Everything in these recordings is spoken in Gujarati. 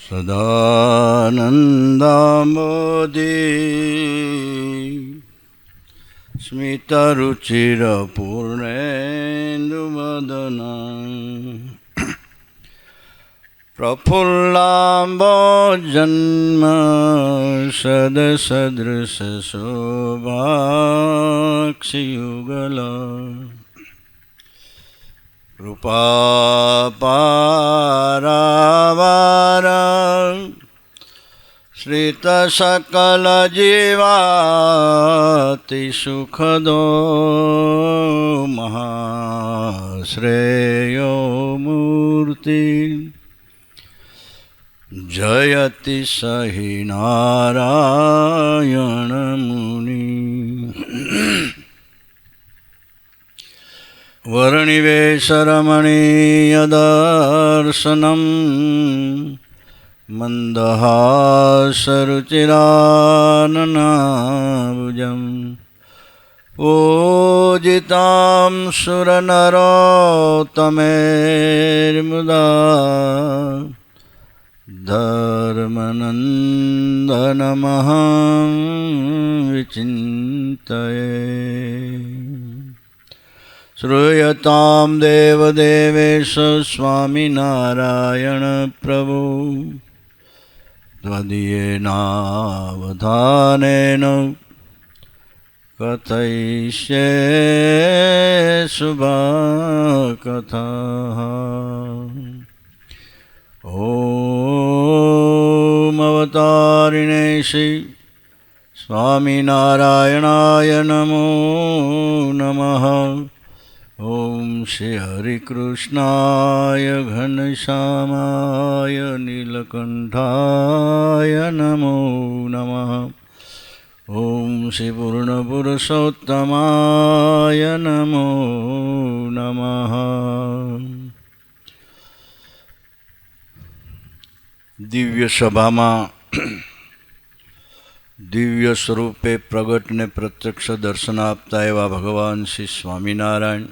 સદાનંદાંબોધિ સ્મિતરુચિરપૂર્ણેન્દુવદના પ્રફુલ્લાંબોજન્મ સદસદૃશશોભાક્ષિયુગલા કૃપાપારાવારા શ્રિતસકલજીવાતિસુખદો મહાશ્રેયો મૂર્તિ જયતિ સહિ નારાયણ મુનિ વર્ણિવેશરમણીયદર્શનમ મંદહાસરુચિરાનનાભુજમ પૂજિતાં સુરનરોત્તમૈર્મુદા ધર્મનંદનમહં વિચિંતયે શ્રૂયતાં દેવદેવેશ સ્વામિનારાયણ પ્રભુ ત્વદીયેનાવધાનેન કથયિષ્યે શુભકથા ઓમ અવતારિણે શ્રી સ્વામિનારાયણાય નમો નમઃ. ઓમ શ્રી હરિકૃષ્ણાય ઘનશ્યામાય નીલકંઠાય નમો નમઃ. ઓમ શ્રી પૂર્ણપુરુષોત્તમાય નમો નમઃ. દિવ્ય સભામાં દિવ્ય સ્વરૂપે પ્રગટને પ્રત્યક્ષ દર્શન આપતા એવા ભગવાન શ્રી સ્વામિનારાયણ,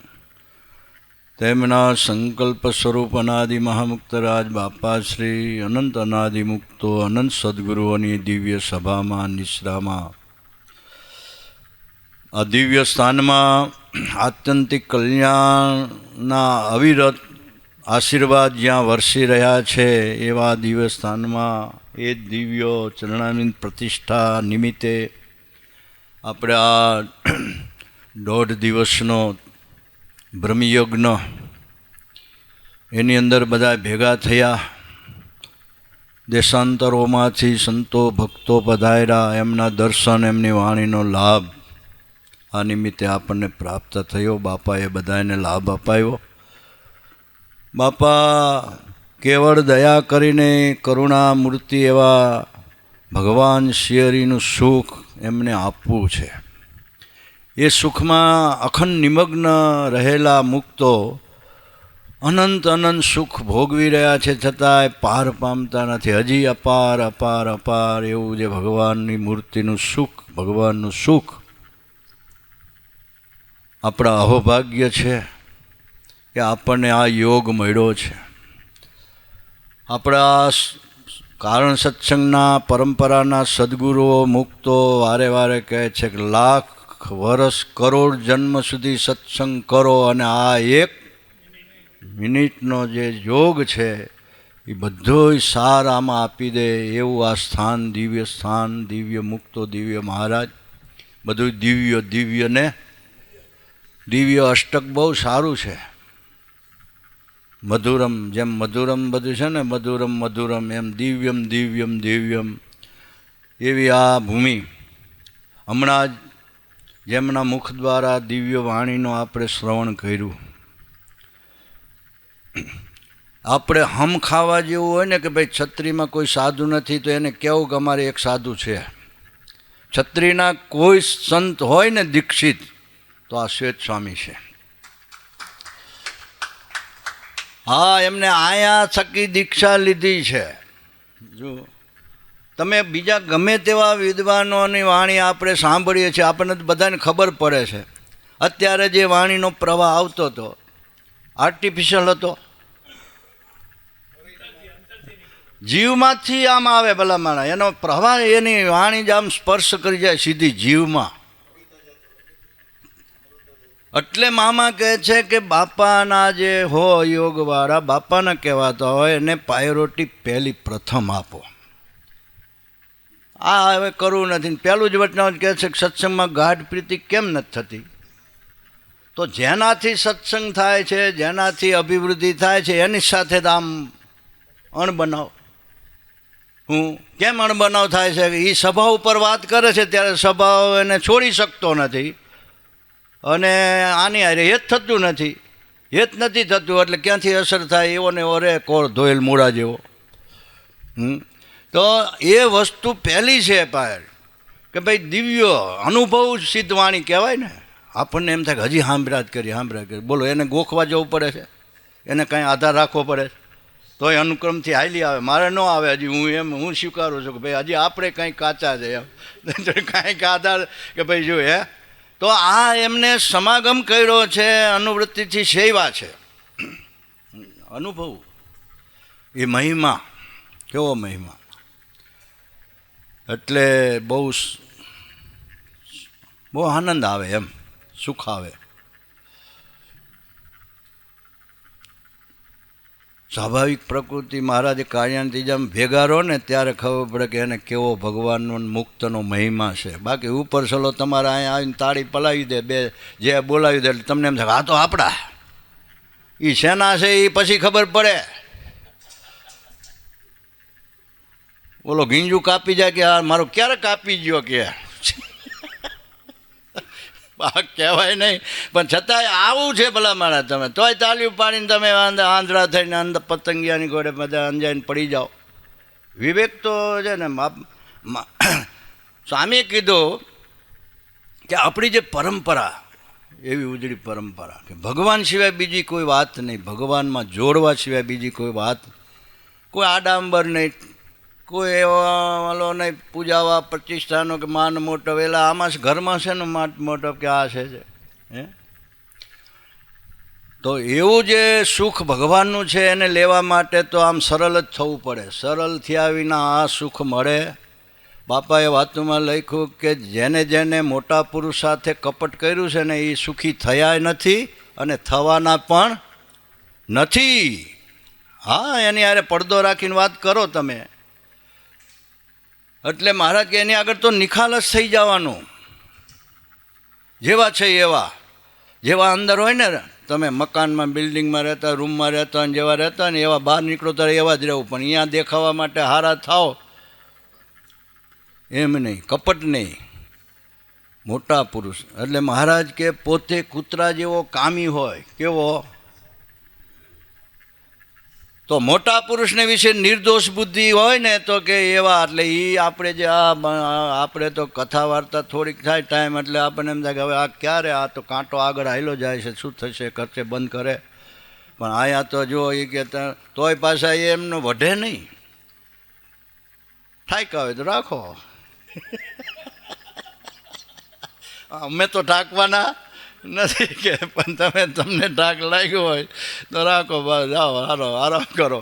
તેમના સંકલ્પ સ્વરૂપ અનાદિ મહામુક્તરાજ બાપા શ્રી અનંત અનાદિ મુક્તો અનંત સદગુરુઓની દિવ્ય સભામાં નિશ્રામાં આ દિવ્ય સ્થાનમાં આત્યંતિક કલ્યાણના અવિરત આશીર્વાદ જ્યાં વરસી રહ્યા છે એવા દિવ્ય સ્થાનમાં એ દિવ્ય ચરણામૃત પ્રતિષ્ઠા નિમિત્તે આપણે આ 1.5 દિવસનો બ્રહ્મયજ્ઞ એની અંદર બધા ભેગા થયા. દેશાંતરોમાંથી સંતો ભક્તો પધાર્યા, એમના દર્શન, એમની વાણીનો લાભ આ નિમિત્તે આપણને પ્રાપ્ત થયો. બાપાએ બધાને લાભ અપાયો. બાપા કેવળ દયા કરીને કરુણા મૂર્તિ એવા ભગવાન શ્રીહરિનું સુખ એમને આપવું છે. એ સુખમાં અખંડ નિમગ્ન રહેલા મુક્તો અનંત અનંત સુખ ભોગવી રહ્યા છે, છતાંય પાર પામતા નથી. હજી અપાર અપાર અપાર એવું જે ભગવાનની મૂર્તિનું સુખ, ભગવાનનું સુખ આપણા અહોભાગ્ય છે કે આપણને આ યોગ મળ્યો છે. આપણા કારણ સત્સંગના પરંપરાના સદગુરુઓ મુક્તો વારે વારે કહે છે કે 1,00,000 વર્ષ કરોડ જન્મ સુધી સત્સંગ કરો અને આ 1 મિનિટનો જે યોગ છે એ બધોય સાર આમાં આપી દે એવું આ સ્થાન, દિવ્ય સ્થાન, દિવ્ય મુક્તો, દિવ્ય મહારાજ, બધું દિવ્ય દિવ્ય ને દિવ્ય અષ્ટક બહુ સારું છે. મધુરમ, જેમ મધુરમ બધું છે ને, મધુરમ મધુરમ, એમ દિવ્યમ દિવ્યમ દિવ્યમ એવી આ ભૂમિ. હમણાં જ જેમના મુખ દ્વારા દિવ્ય વાણીનો આપણે શ્રવણ કર્યું. આપણે હમ ખાવા જેવું હોય ને કે ભાઈ છત્રીમાં કોઈ સાધુ નથી તો એને કહેવું કે અમારે એક સાધુ છે. છત્રીના કોઈ સંત હોય ને દીક્ષિત તો આ શ્વેત સ્વામી છે. હા, એમને આયા થકી દીક્ષા લીધી છે. જો તમે બીજા ગમે તેવા વિદ્વાનોની વાણી આપણે સાંભળીએ છીએ, આપણને બધાને ખબર પડે છે. અત્યારે જે વાણીનો પ્રવાહ આવતો હતો આર્ટિફિશિયલ હતો, જીવમાંથી આમ આવે ભલામણા, એનો પ્રવાહ, એની વાણી જ આમ સ્પર્શ કરી જાય સીધી જીવમાં. એટલે મામા કહે છે કે બાપાના જે હોય યોગવાળા, બાપાના કહેવાતા હોય એને પ્રાયોરિટી પહેલી પ્રથમ આપો. આ હવે કરવું નથી. પહેલું જ વચનામૃત કહે છે કે સત્સંગમાં ગાઢ પ્રીતિ કેમ નથી થતી? તો જેનાથી સત્સંગ થાય છે, જેનાથી અભિવૃદ્ધિ થાય છે, એની સાથે જ આમ અણબનાવ. હું કેમ અણબનાવ થાય છે? એ સભા ઉપર વાત કરે છે ત્યારે સભાઓ એને છોડી શકતો નથી, અને આની હારે હેત થતું નથી. હેત નથી થતું એટલે ક્યાંથી અસર થાય? એવો ને એવો રે કોળ ધોયેલ મૂળા જેવો. તો એ વસ્તુ પહેલી છે પાર કે ભાઈ દિવ્ય અનુભવ સિદ્ધ વાણી કહેવાય ને. આપણને એમ થાય કે હજી સાંભળ્યા જ કરી. બોલો, એને ગોખવા જવું પડે છે, એને કાંઈ આધાર રાખવો પડે છે, તોય અનુક્રમથી હાલી આવે. મારે ન આવે હજી, હું સ્વીકારું છું કે ભાઈ હજી આપણે કંઈક કાચા છે એમ, કાંઈક આધાર કે ભાઈ જો હે. તો આ એમને સમાગમ કર્યો છે, અનુવૃત્તિથી સેવા છે, અનુભવ. એ મહિમા, કેવો મહિમા! એટલે બહુ આનંદ આવે, એમ સુખ આવે. સ્વાભાવિક પ્રકૃતિ મહારાજે કાળિયાને ત્રીજામાં ભેગા રહો ને ત્યારે ખબર પડે કે એને કેવો ભગવાનનો મુક્તનો મહિમા છે. બાકી ઉપર ચલો તમારે અહીંયા આવીને તાળી પલાવી દે, બે જે બોલાવી દે એટલે તમને એમ થાય આ તો આપણા. એ શેના છે એ પછી ખબર પડે. બોલો, ગીંજું કાપી જાય કે આ મારો ક્યારે કાપી ગયો કે કહેવાય નહીં. પણ છતાંય આવું છે ભલા મારા, તમે તોય તાલીઓ પાડીને તમે આંધળા થઈને અંદર પતંગિયાની ઘોડે બધા અંજાઈને પડી જાઓ. વિવેક તો છે ને. સ્વામીએ કીધું કે આપણી જે પરંપરા એવી ઉજળી પરંપરા કે ભગવાન સિવાય બીજી કોઈ વાત નહીં, ભગવાનમાં જોડવા સિવાય બીજી કોઈ વાત, કોઈ આડાંબર નહીં, કોઈ એવો નહીં પૂજાવા પ્રતિષ્ઠાનો કે માન મોટો વેલા. આમાં ઘરમાં છે ને માન મોટો કે આ છે હે. તો એવું જે સુખ ભગવાનનું છે એને લેવા માટે તો આમ સરળ જ થવું પડે. સરળ થયા વિના આ સુખ મળે. બાપાએ વાતોમાં લખ્યું કે જેને જેને મોટા પુરુષ સાથે કપટ કર્યું છે ને એ સુખી થયા નથી અને થવાના પણ નથી. હા, એની હારે પડદો રાખીને વાત કરો તમે. એટલે મહારાજ કે એની આગળ તો નિખાલસ થઈ જવાનું. જેવા છે એવા, જેવા અંદર હોય ને, તમે મકાનમાં બિલ્ડિંગમાં રહેતા, રૂમમાં રહેતા હોય, જેવા રહેતા ને એવા બહાર નીકળો ત્યારે એવા જ રહેવું. પણ અહીંયા દેખાવા માટે હારા થાવ એમ નહીં, કપટ નહીં. મોટા પુરુષ એટલે મહારાજ કે પોતે કૂતરા જેવો કામી હોય. કેવો? તો મોટા પુરુષને વિશે નિર્દોષ બુદ્ધિ હોય ને તો કે એવા. એટલે એ આપણે જે આપણે તો કથા વાર્તા થોડીક થાય ટાઈમ એટલે આપણને એમ થાય કે હવે આ ક્યારે, આ તો કાંટો આગળ હાલ્યો જાય છે, શું થશે, કરશે, બંધ કરે. પણ અહીંયા તો જો એ કે તોય પાછા એમનો વઢે નહીં. ઠાક્યા હોય તો રાખો. અમે તો ઠાકવાના નથી કે, પણ તમને ઠાક લાગ્યો હોય તો રાખો, બસ જાઓ, આરામ કરો.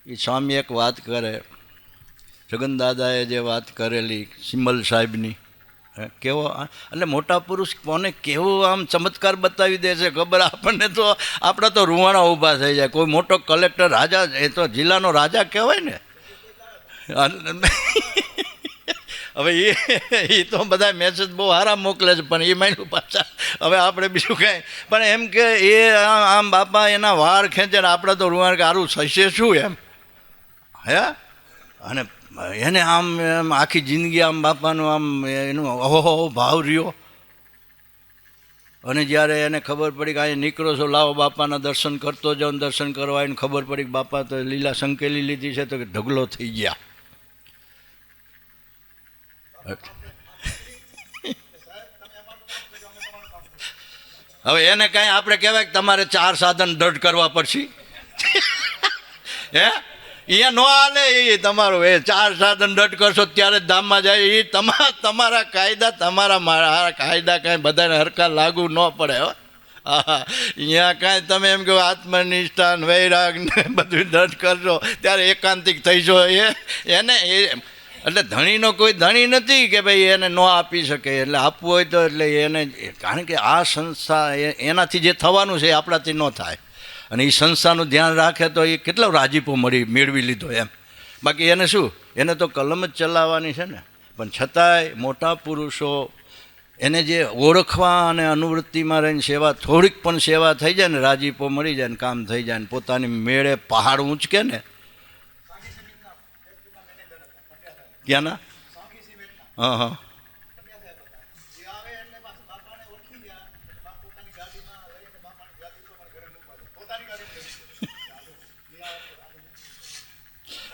એ સ્વામી એક વાત કરે, જગનદાદાએ જે વાત કરેલી સિમલ સાહેબની, કેવો એટલે મોટા પુરુષ કોને કેવું આમ ચમત્કાર બતાવી દે છે ખબર આપણને. તો આપણા તો રૂવાણા ઊભા થઈ જાય. કોઈ મોટો કલેક્ટર, રાજા, એ તો જિલ્લાનો રાજા કહેવાય ને. હવે એ તો બધા મેસેજ બહુ સારા મોકલે છે, પણ એ માન્યું પાછા હવે આપણે બીજું કાંઈ. પણ એમ કે એ આમ બાપા એના વાળ ખેંચે ને આપણે તો રૂવાણ કે સારું થશે શું એમ હે. અને એને આમ આખી જિંદગી આમ બાપાનું આમ એનું અહો ભાવ રહ્યો. અને જ્યારે એને ખબર પડી કે અહીં નીકળો છો, લાવો બાપાના દર્શન કરતો જાઓ, દર્શન કરવા એને ખબર પડી કે બાપા તો લીલા સંકેલી લીધી છે, તો કે ઢગલો થઈ ગયા. હવે એને કાંઈ આપણે કહેવાય કે તમારે 4 સાધન દઢ કરવા પડશે હે? અહીંયા ન હાલે. એ તમારું એ 4 સાધન દઢ કરશો ત્યારે જ ધામમાં જાય. એ તમારા કાયદા, તમારા કાયદા કાંઈ બધાને હરખા લાગુ ન પડે. અહીંયા કાંઈ તમે એમ કહો આત્મનિષ્ઠા ને વૈરાગ ને બધું દર્દ કરશો ત્યારે એકાંતિક થઈશો એને એટલે ધણીનો કોઈ ધણી નથી કે ભાઈ એને ન આપી શકે, એટલે આપવું હોય તો એટલે એને, કારણ કે આ સંસ્થા એનાથી જે થવાનું છે એ આપણાથી ન થાય, અને એ સંસ્થાનું ધ્યાન રાખે તો એ કેટલો રાજીપો મેળવી લીધો એમ. બાકી એને શું, એને તો કલમ જ ચલાવવાની છે ને. પણ છતાંય મોટા પુરુષો એને જે ઓળખવા અને અનુવૃત્તિમાં રહીને સેવા, થોડીક પણ સેવા થઈ જાય ને, રાજીપો મળી જાય ને કામ થઈ જાય ને, પોતાની મેળે પહાડ ઊંચકે ને. ક્યાંના? હા હા.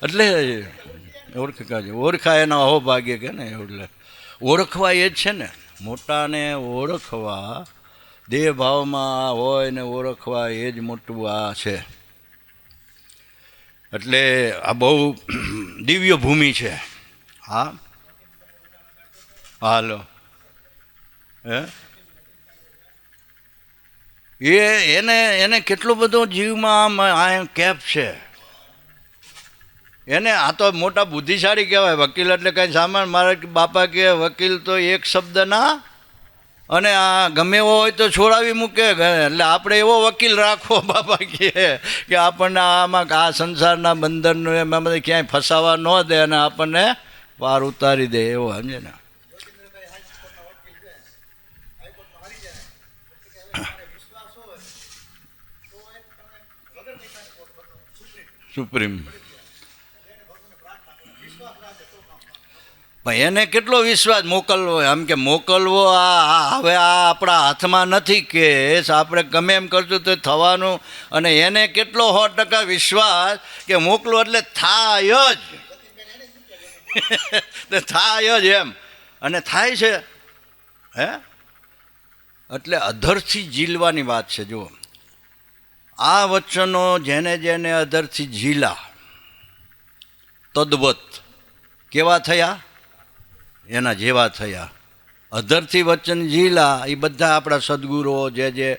એટલે ઓળખા એના અહોભાગ્ય કે ને, એટલે ઓળખવા એ જ છે ને, મોટાને ઓળખવા, દેહ ભાવમાં હોય ને ઓળખવા એ જ મોટું આ છે. એટલે આ બહુ દિવ્ય ભૂમિ છે. હા હાલો એને કેટલો બધો જીવમાં આ કેપ છે એને. આ તો મોટા બુદ્ધિશાળી કહેવાય. વકીલ એટલે કાંઈ સામાન, મારા બાપા કે વકીલ તો એક શબ્દ ના, અને આ ગમે એવો હોય તો છોડાવી મૂકે. એટલે આપણે એવો વકીલ રાખવો બાપા કે આપણને આમાં આ સંસારના બંધનનું એમાં બધા ક્યાંય ફસાવા ન દે અને આપણને પાર ઉતારી દે એવો, સમજે ને. સુપ્રીમ ભાઈ એને કેટલો વિશ્વાસ મોકલવો, એમ કે મોકલવો આ હવે આ આપણા હાથમાં નથી કેસ, આપણે ગમે એમ કરશું તો થવાનું. અને એને કેટલો 100% વિશ્વાસ કે મોકલો એટલે થાય જ થાય જ એમ, અને થાય છે. હે એટલે અધરથી ઝીલવાની વાત છે. જુઓ આ વચનો જેને જેને અધરથી ઝીલા તદ્વત કેવા થયા, એના જેવા થયા. અધરથી વચન ઝીલા એ બધા આપણા સદગુરુઓ જે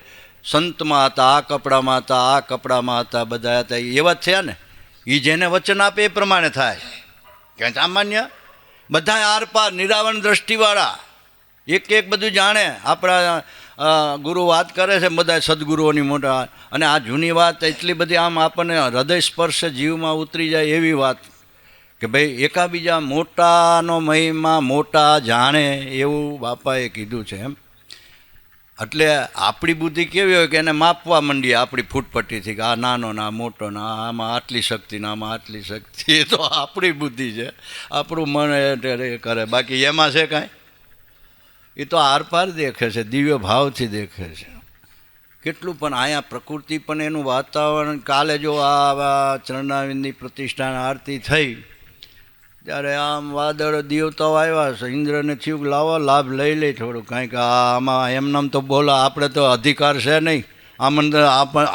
સંતમાં હતા, આ કપડામાં હતા, આ કપડામાં હતા, બધા હતા એવા થયા ને. એ જેને વચન આપે એ પ્રમાણે થાય. ક્યાં સામાન્ય બધા આરપાર નિરાવરણ દ્રષ્ટિવાળા, એક એક બધું જાણે. આપણા ગુરુ વાત કરે છે બધા સદગુરુઓની મોટા, અને આ જૂની વાત એટલી બધી આમ આપણને હૃદય સ્પર્શ જીવમાં ઉતરી જાય એવી વાત કે ભાઈ એકાબીજા મોટાનો મહિમા મોટા જાણે એવું બાપાએ કીધું છે એમ. એટલે આપણી બુદ્ધિ કેવી હોય કે એને માપવા માંડીએ આપણી ફૂટપટ્ટીથી કે આ નાનો ના મોટો ના, આમાં આટલી શક્તિ ને આમાં આટલી શક્તિ. એ તો આપણી બુદ્ધિ છે, આપણું મન કરે. બાકી એમાં છે કાંઈ? એ તો આરપાર દેખે છે, દિવ્ય ભાવથી દેખે છે. કેટલું પણ અહીંયા પ્રકૃતિ પણ એનું વાતાવરણ. કાલે જો આ ચરણાવિંદની પ્રતિષ્ઠાન આરતી થઈ ત્યારે આમ વાદળ દેવતાઓ આવ્યા છે. ઇન્દ્રને થયું કે લાવો લાભ લઈ લે થોડું, કાંઈક આમાં એમનામ તો બોલા આપણે તો અધિકાર છે નહીં. આમંત્રણ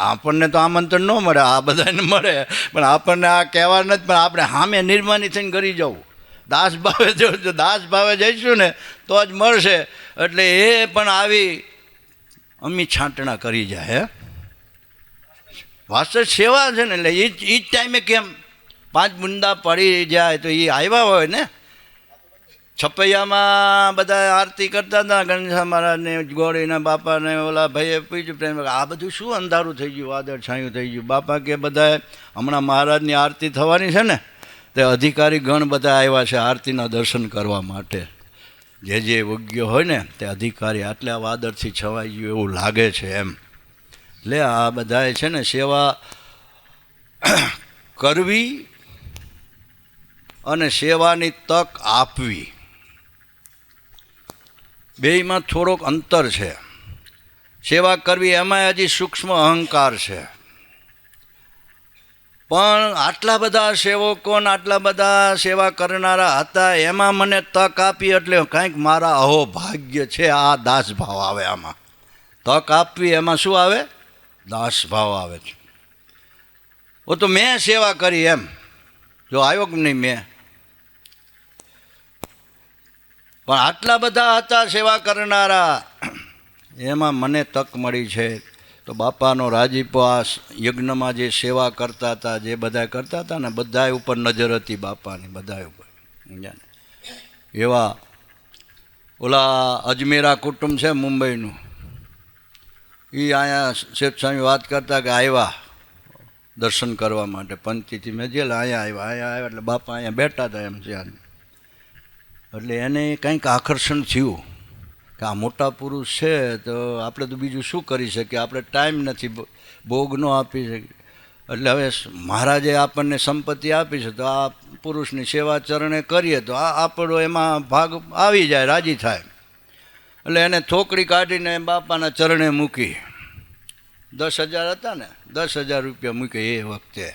આપણને તો આમંત્રણ ન મળે, આ બધાને મળે, પણ આપણને આ કહેવા નથી. પણ આપણે સામે નિર્માની થઈને કરી જવું, દાસ ભાવે જો દાસ ભાવે જઈશું ને તો જ મળશે. એટલે એ પણ આવી અમી છાંટણા કરી જાય. હે વાસ્તવ સેવા છે ને, એટલે એ જ ટાઈમે કેમ 5 બુંદા પડી જાય તો એ આવ્યા હોય ને. છપૈયામાં બધા આરતી કરતા હતા, ગણેશ મહારાજને, ગોળીના બાપાને, ઓલા ભાઈએ પૂછ્યું પ્રેમ આ બધું શું અંધારું થઈ ગયું, વાદળ છાયું થઈ ગયું. બાપા કે બધા હમણાં મહારાજની આરતી થવાની છે ને, તે અધિકારી ગણ બધા આવ્યા છે આરતીના દર્શન કરવા માટે. જે યોગ્ય હોય ને તે અધિકારી આટલા વાદળથી છવાઈ ગયું એવું લાગે છે એમ. એટલે આ બધાએ છે ને સેવા કરવી અને સેવાની તક આપવી, બેયમાં થોડોક અંતર છે. સેવા કરવી એમાં હજી સૂક્ષ્મ અહંકાર છે. પણ આટલા બધા સેવકો ને આટલા બધા સેવા કરનારા હતા, એમાં મને તક આપી એટલે કાંઈક મારા અહોભાગ્ય છે. આ દાસભાવ આવે આમાં. તક આપવી એમાં શું આવે? દાસભાવ આવે છે. ઓ તો મેં સેવા કરી એમ જો આવ્યો કે નહીં મેં, પણ આટલા બધા હતા સેવા કરનારા, એમાં મને તક મળી છે. તો બાપાનો રાજીપો આ યજ્ઞમાં જે સેવા કરતા હતા, જે બધા કરતા હતા ને, બધા ઉપર નજર હતી બાપાની, બધા ઉપર. એવા ઓલા અજમેરા કુટુંબ છે મુંબઈનું, એ અહીંયા શેઠ સ્વામી વાત કરતા કે આવ્યા દર્શન કરવા માટે પંથીથી મેજેલ અહીંયા આવ્યા એટલે બાપા અહીંયા બેઠા હતા એમ છે. એટલે એને કંઈક આકર્ષણ થયું કે આ મોટા પુરુષ છે તો આપણે તો બીજું શું કરી શકીએ, આપણે ટાઈમ નથી, ભોગ ન આપી શકીએ. એટલે હવે મહારાજે આપણને સંપત્તિ આપી છે તો આ પુરુષની સેવા ચરણે કરીએ તો આ આપણો એમાં ભાગ આવી જાય, રાજી થાય. એટલે એને થોકડી કાઢીને બાપાના ચરણે મૂકી. 10,000 હતા ને, 10,000 રૂપિયા મૂકે એ વખતે.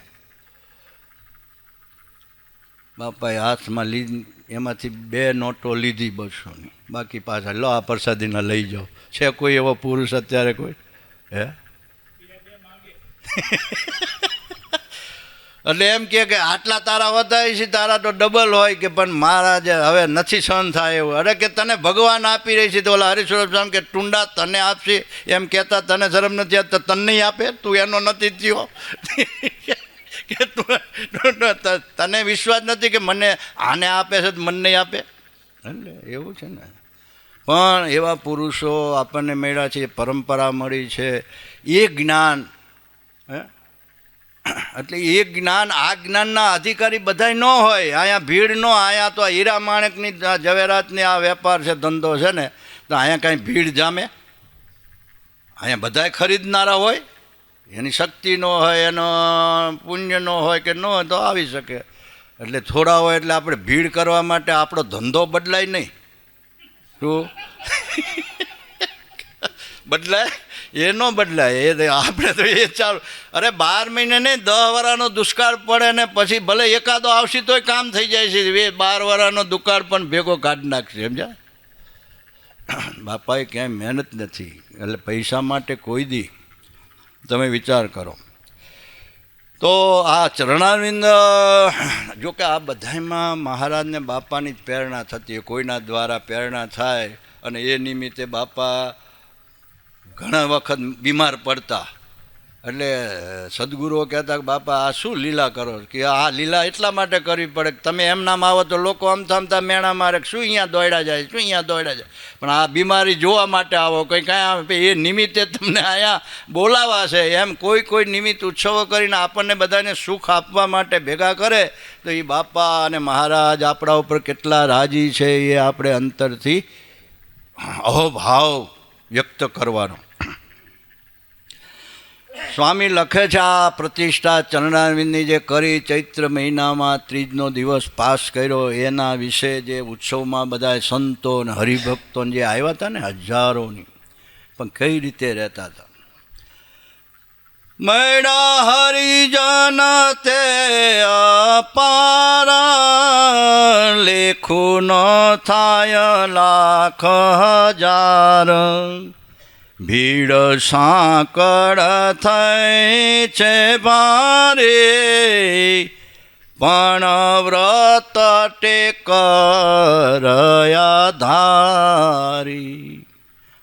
બાપાએ હાથમાં લીધી, એમાંથી 2 નોટો લીધી 200ની, બાકી પાછા લો આ પ્રસાદીના લઈ જાઓ. છે કોઈ એવો પુરુષ અત્યારે કોઈ? હે? એટલે એમ કે આટલા તારા વધારે છે, તારા તો ડબલ હોય કે, પણ મહારાજ હવે નથી સહન થાય એવું. અરે કે તને ભગવાન આપી રહી છે તો ઓલા હરિસ્વરૂપ સ્વામી કે ટુંડા તને આપશે એમ કહેતા તને શરમ નથી આવતી? તને નહીં આપે? તું એનો નથી થયો કે તને વિશ્વાસ નથી કે મને આને આપે છે તો મને નહીં આપે? એટલે એવું છે ને. પણ એવા પુરુષો આપણને મળ્યા છે, પરંપરા મળી છે, એ જ્ઞાન. હે? એટલે એ જ્ઞાન, આ જ્ઞાનના અધિકારી બધા ન હોય. અહીંયા ભીડ ન, અહીંયા તો હીરા માણેકની ઝવેરાતની આ વેપાર છે, ધંધો છે ને, તો અહીંયા કાંઈ ભીડ જામે? અહીંયા બધાય ખરીદનારા હોય, એની શક્તિ ન હોય, એનો પુણ્ય ન હોય કે ન હોય તો આવી શકે. એટલે થોડા હોય એટલે આપણે ભીડ કરવા માટે આપણો ધંધો બદલાય નહીં. શું બદલાય? એ ન બદલાય. એ આપણે તો એ ચાલુ. અરે 12 મહિને નહીં, 10 વર્ષનો દુષ્કાળ પડે ને પછી ભલે એકાદો આવશે તોય કામ થઈ જાય છે. 12 વર્ષનો દુકાળ પણ ભેગો કાઢી નાખશે. સમજ્યા? બાપાએ ક્યાંય મહેનત નથી. એટલે પૈસા માટે કોઈ દી તમે વિચાર કરો. તો આ ચરણારવિંદ, જોકે આ બધામાં મહારાજને બાપાની જ પ્રેરણા થતી, કોઈના દ્વારા પ્રેરણા થાય. અને એ નિમિત્તે બાપા ઘણા વખત બીમાર પડતા. એટલે સદગુરુઓ કહેતા કે બાપા આ શું લીલા કરો? કે આ લીલા એટલા માટે કરવી પડે કે તમે એમ નામ આવો તો લોકો આમતા મેણા મારે શું અહીંયા દોડ્યા જાય, શું અહીંયા દોડ્યા જાય, પણ આ બીમારી જોવા માટે આવો. કંઈ કાંઈ એ નિમિત્તે તમને અહીંયા બોલાવા છે. એમ કોઈ નિમિત્ત ઉત્સવો કરીને આપણને બધાને સુખ આપવા માટે ભેગા કરે તો એ બાપા અને મહારાજ આપણા ઉપર કેટલા રાજી છે એ આપણે અંતરથી અહોભાવ વ્યક્ત કરવાનો. સ્વામી લખે છે આ પ્રતિષ્ઠા ચરણારવિંદની જે કરી, ચૈત્ર મહિનામાં 3 દિવસ પાસ કર્યો, એના વિશે જે ઉત્સવમાં બધા સંતો અને હરિભક્તો જે આવ્યા હતા ને, હજારોની, પણ કઈ રીતે રહેતા હતા. મૈડા હરિજન તે અપાર, લેખું ન થાય લાખ હજાર, ભીડ સાંકળ થઈ છે ભારે, પણ વ્રત ટેકરયા ધારી.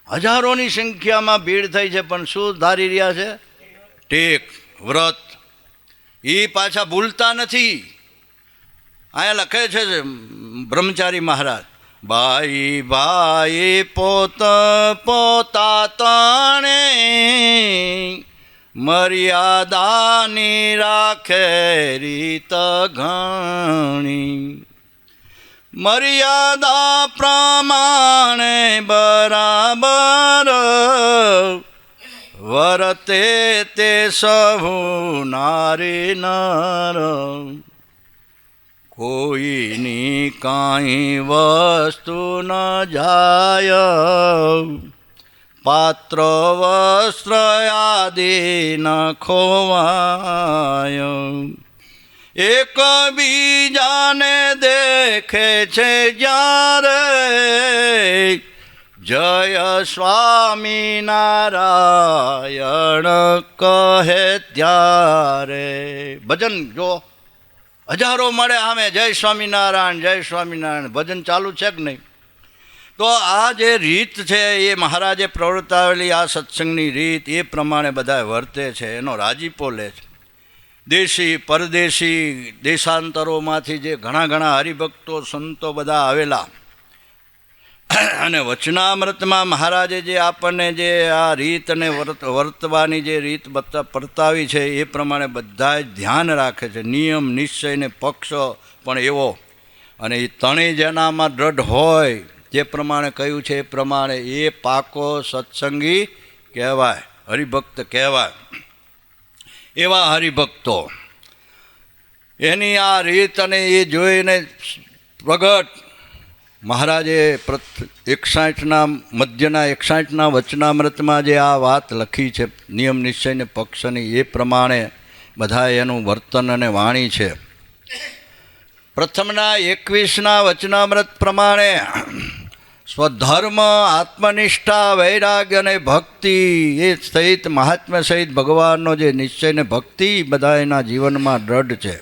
હજારોની સંખ્યામાં ભીડ થઈ છે પણ શું ધારી રહ્યા છે? ટેક, વ્રત. એ પાછા ભૂલતા નથી. અહીંયા લખે છે બ્રહ્મચારી મહારાજ, ભાઈ ભાઈ પોતા તણે, મર્યાદાની રાખે રીત ઘણી, મર્યાદા પ્રમાણે બરાબર, વરતે તે સહુ નારી નર, કોઈની કાંઈ વસ્તુ ન જાય, પાત્ર વસ્ત્ર આદિ ન ખોવાય, એકબીજાને દેખે છે જ્યારે, જય સ્વામિનારાયણ કહે ત્યારે. ભજન જો હજારો મળે સામે, જય સ્વામિનારાયણ જય સ્વામિનારાયણ, ભજન ચાલુ છે કે નહીં? તો આ જે રીત છે એ મહારાજે પ્રવર્તાવેલી આ સત્સંગની રીત એ પ્રમાણે બધા વર્તે છે, એનો રાજીપો લે છે. દેશી પરદેશી દેશાંતરોમાંથી જે ઘણા ઘણા હરિભક્તો સંતો બધા આવેલા અને વચનામૃતમાં મહારાજે જે આપણને જે આ રીત અને વર્તવાની જે રીત પરતાવી છે એ પ્રમાણે બધા જ ધ્યાન રાખે છે. નિયમ નિશ્ચય ને પક્ષ પણ એવો, અને એ ત્રણેય જેનામાં દ્રઢ હોય જે પ્રમાણે કહ્યું છે એ પ્રમાણે એ પાકો સત્સંગી કહેવાય, હરિભક્ત કહેવાય. એવા હરિભક્તો એની આ રીત અને એ જોઈને પ્રગટ મહારાજે 61ના મધ્યના 61ના વચનામૃતમાં જે આ વાત લખી છે નિયમ નિશ્ચય ને પક્ષની, એ પ્રમાણે બધા એનું વર્તન અને વાણી છે. પ્રથમના 21ના વચનામૃત પ્રમાણે સ્વધર્મ, આત્મનિષ્ઠા, વૈરાગ્ય અને ભક્તિ એ સહિત મહાત્મ્ય સહિત ભગવાનનો જે નિશ્ચય ને ભક્તિ બધા એના જીવનમાં દ્રઢ છે.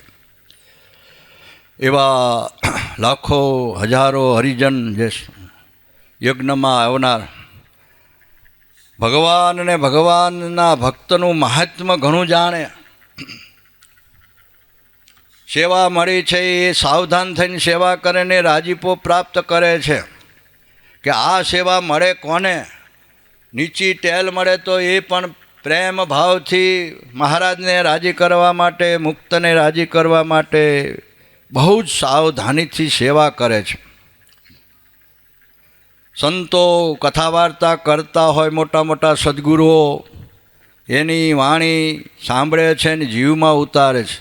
એવા લાખો હજારો હરિજન જે યજ્ઞમાં આવનાર ભગવાન અને ભગવાનના ભક્તનું મહાત્મ્ય ઘણું જાણે, સેવા મળી છે એ સાવધાન થઈને સેવા કરે ને રાજીપો પ્રાપ્ત કરે છે કે આ સેવા મળે કોને. નીચી ટેલ મળે તો એ પણ પ્રેમ ભાવથી મહારાજને રાજી કરવા માટે, મુક્તને રાજી કરવા માટે બહુ જ સાવધાનીથી સેવા કરે છે. સંતો કથા વાર્તા કરતા હોય, મોટા મોટા સદ્ગુરુઓ એની વાણી સાંભળે છે ને જીવમાં ઉતારે છે,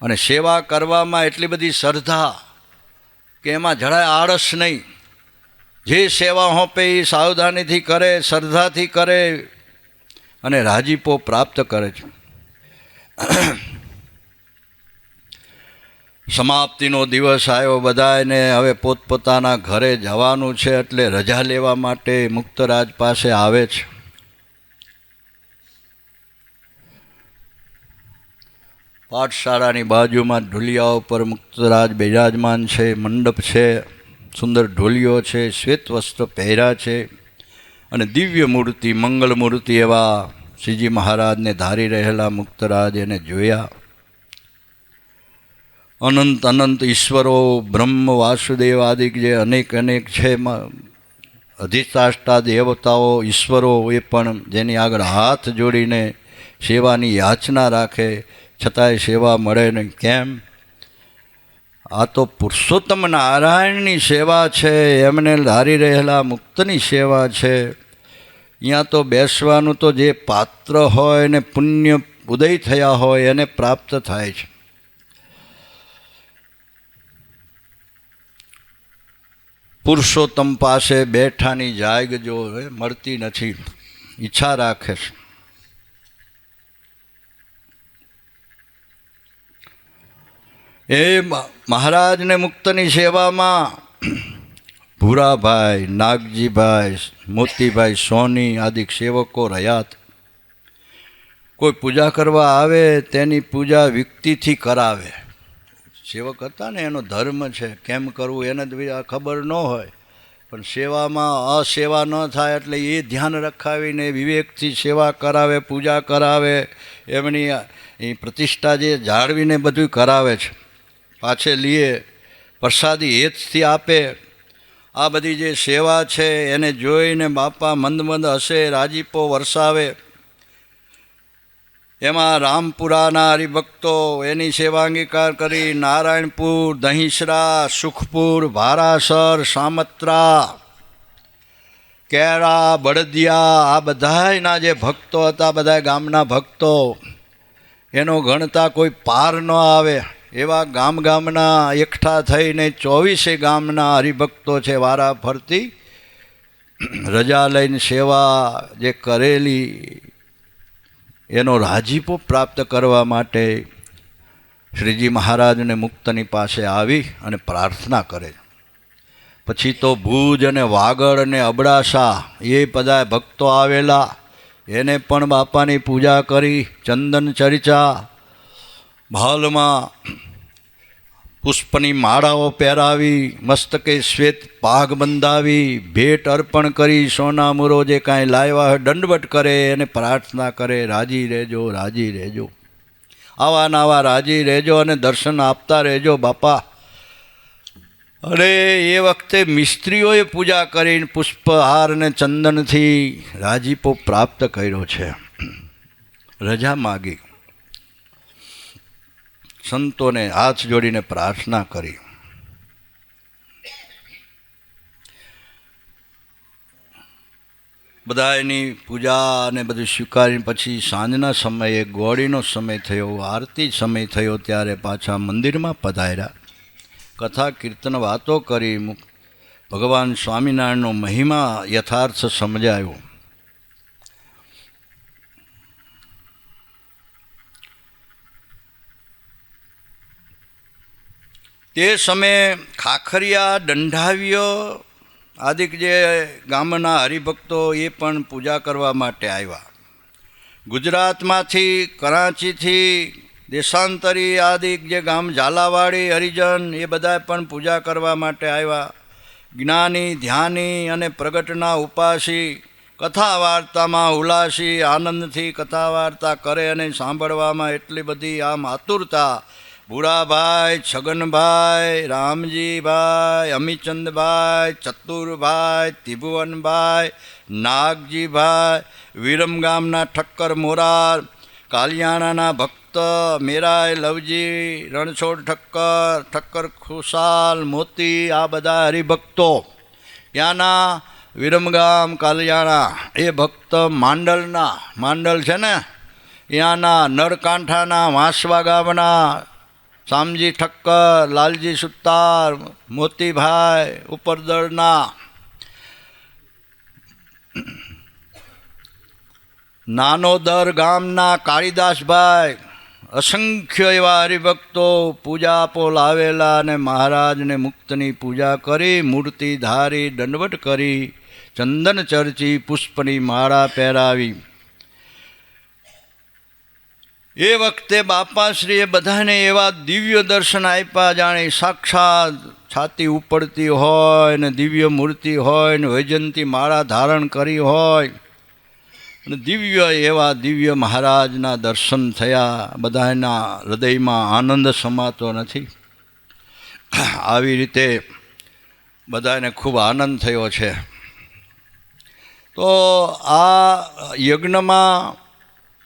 અને સેવા કરવામાં એટલી બધી શ્રદ્ધા કે એમાં જરાય આળસ નહીં. જે સેવા હોંપે એ સાવધાનીથી કરે, શ્રદ્ધાથી કરે અને રાજીપો પ્રાપ્ત કરે છે. સમાપ્તિનો દિવસ આવ્યો, બધાને હવે પોતપોતાના ઘરે જવાનું છે એટલે રજા લેવા માટે મુક્તરાજ પાસે આવે છે. પાઠશાળાની બાજુમાં ઢોલિયા ઉપર મુક્તરાજ બિરાજમાન છે. મંડપ છે, સુંદર ઢોલિયો છે, શ્વેત વસ્ત્ર પહેર્યા છે અને દિવ્ય મૂર્તિ, મંગળ મૂર્તિ એવા શ્રીજી મહારાજને ધારી રહેલા મુક્તરાજ એને જોયા. અનંત અનંત ઈશ્વરો, બ્રહ્મ, વાસુદેવ આદિ જે અનેક અનેક છે અધિષ્ઠાતા દેવતાઓ, ઈશ્વરો, એ પણ જેની આગળ હાથ જોડીને સેવાની યાચના રાખે છતાંય સેવા મળે નહીં. કેમ? આ તો પુરુષોત્તમ નારાયણની સેવા છે, એમને ધારી રહેલા મુક્તની સેવા છે. અહીંયા તો બેસવાનું તો જે પાત્ર હોય ને પુણ્ય ઉદય થયા હોય એને પ્રાપ્ત થાય છે. પુરુષોત્તમ પાસે બેઠાની જાગ જો મળતી નથી, ઈચ્છા રાખે છે. એ મહારાજને મુક્તની સેવામાં ભૂરાભાઈ, નાગજીભાઈ, મોતીભાઈ સોની આદિ સેવકો રહ્યા. કોઈ પૂજા કરવા આવે તેની પૂજા વ્યક્તિથી કરાવે. સેવક હતા ને એનો ધર્મ છે, કેમ કરવું એને ખબર ન હોય, પણ સેવામાં અસેવા ન થાય એટલે એ ધ્યાન રખાવીને વિવેકથી સેવા કરાવે, પૂજા કરાવે, એમની એ પ્રતિષ્ઠા જે જાળવીને બધું કરાવે છે. પાછે લીએ પ્રસાદી હેતથી આપે. આ બધી જે સેવા છે એને જોઈને બાપા મંદ મંદ હસે, રાજીપો વરસાવે. એમાં રામપુરાના હરિભક્તો એની સેવા અંગીકાર કરી નારાયણપુર, દહીંસરા, સુખપુર, ભારાસર, સામત્રા, કેરા, બળદિયા, આ બધાના જે ભક્તો હતા, બધા ગામના ભક્તો, એનો ગણતા કોઈ પાર ન આવે એવા ગામ ગામના એકઠા થઈને 24 ગામના હરિભક્તો છે વારા ફરતી રજા લઈને સેવા જે કરેલી એનો રાજીપો પ્રાપ્ત કરવા માટે શ્રીજી મહારાજને મુક્તની પાસે આવી અને પ્રાર્થના કરે. પછી તો ભુજ અને વાગડ અને અબડાસા એ બધા ભક્તો આવેલા, એને પણ બાપાની પૂજા કરી, ચંદન ચર્ચા, ભાલમાં પુષ્પની માળાઓ પહેરાવી, મસ્તકે શ્વેત પાઘ બંધાવી, ભેટ અર્પણ કરી, સોના મુરો જે કાંઈ લાવ્યા હોય દંડવટ કરે અને પ્રાર્થના કરે, રાજી રહેજો, રાજી રહેજો, આવા નવા રાજી રહેજો અને દર્શન આપતા રહેજો બાપા. અરે એ વખતે મિસ્ત્રીઓએ પૂજા કરીને પુષ્પહાર અને ચંદનથી રાજીપો પ્રાપ્ત કર્યો છે. રજા માગી, સંતોને હાથ જોડીને પ્રાર્થના કરી. બધા એની પૂજા અને બધું સ્વીકારીને પછી સાંજના સમયે ગોળીનો સમય થયો, આરતી સમય થયો, ત્યારે પાછા મંદિરમાં પધાર્યા. કથા કીર્તન વાતો કરી, ભગવાન સ્વામિનારાયણનો મહિમા યથાર્થ સમજાયો. તે સમયે ખાખરિયા, દંડાવીઓ આદિક જે ગામના હરિભક્તો એ પણ પૂજા કરવા માટે આવ્યા. ગુજરાતમાંથી, કરાંચીથી, દેશાંતરી આદિક જે ગામ ઝાલાવાડી હરિજન એ બધા પણ પૂજા કરવા માટે આવ્યા. જ્ઞાની, ધ્યાની અને પ્રગટના ઉપાસી કથા વાર્તામાં ઉલ્લાસી આનંદથી કથા વાર્તા કરે અને સાંભળવામાં એટલી બધી આમ આતુરતા. ભૂરાભાઈ, છગનભાઈ, રામજીભાઈ, અમીચંદભાઈ, ચતુરભાઈ, ત્રિભુવનભાઈ, નાગજીભાઈ, વિરમગામના ઠક્કર મોરાર, કાલિયાણાના ભક્ત મેરાય, લવજી, રણછોડ ઠક્કર, ઠક્કર ખુશાલ, મોતી, આ બધા હરિભક્તો. ત્યાંના વિરમગામ, કાલિયાણા એ ભક્ત માંડલ છે ને, ત્યાંના નળકાંઠાના વાંસવા ગામના શામજી ઠક્કર, લાલજી સુતાર, મોતીભાઈ ઉપરદળના, નાનોદર ગામના કાળીદાસભાઈ, અસંખ્ય એવા હરિભક્તો પૂજા આપો લાવેલા અને મહારાજને મુક્તની પૂજા કરી, મૂર્તિ ધારી, દંડવટ કરી, ચંદન ચર્ચી, પુષ્પની માળા પહેરાવી. એ વખતે બાપાશ્રીએ બધાને એવા દિવ્ય દર્શન આપ્યા, જાણે સાક્ષાત છાતી ઉપડતી હોય ને દિવ્ય મૂર્તિ હોય ને વૈજયંતી માળા ધારણ કરી હોય અને દિવ્ય મહારાજના દર્શન થયા. બધાના હૃદયમાં આનંદ સમાતો નથી. આવી રીતે બધાને ખૂબ આનંદ થયો છે. તો આ યજ્ઞમાં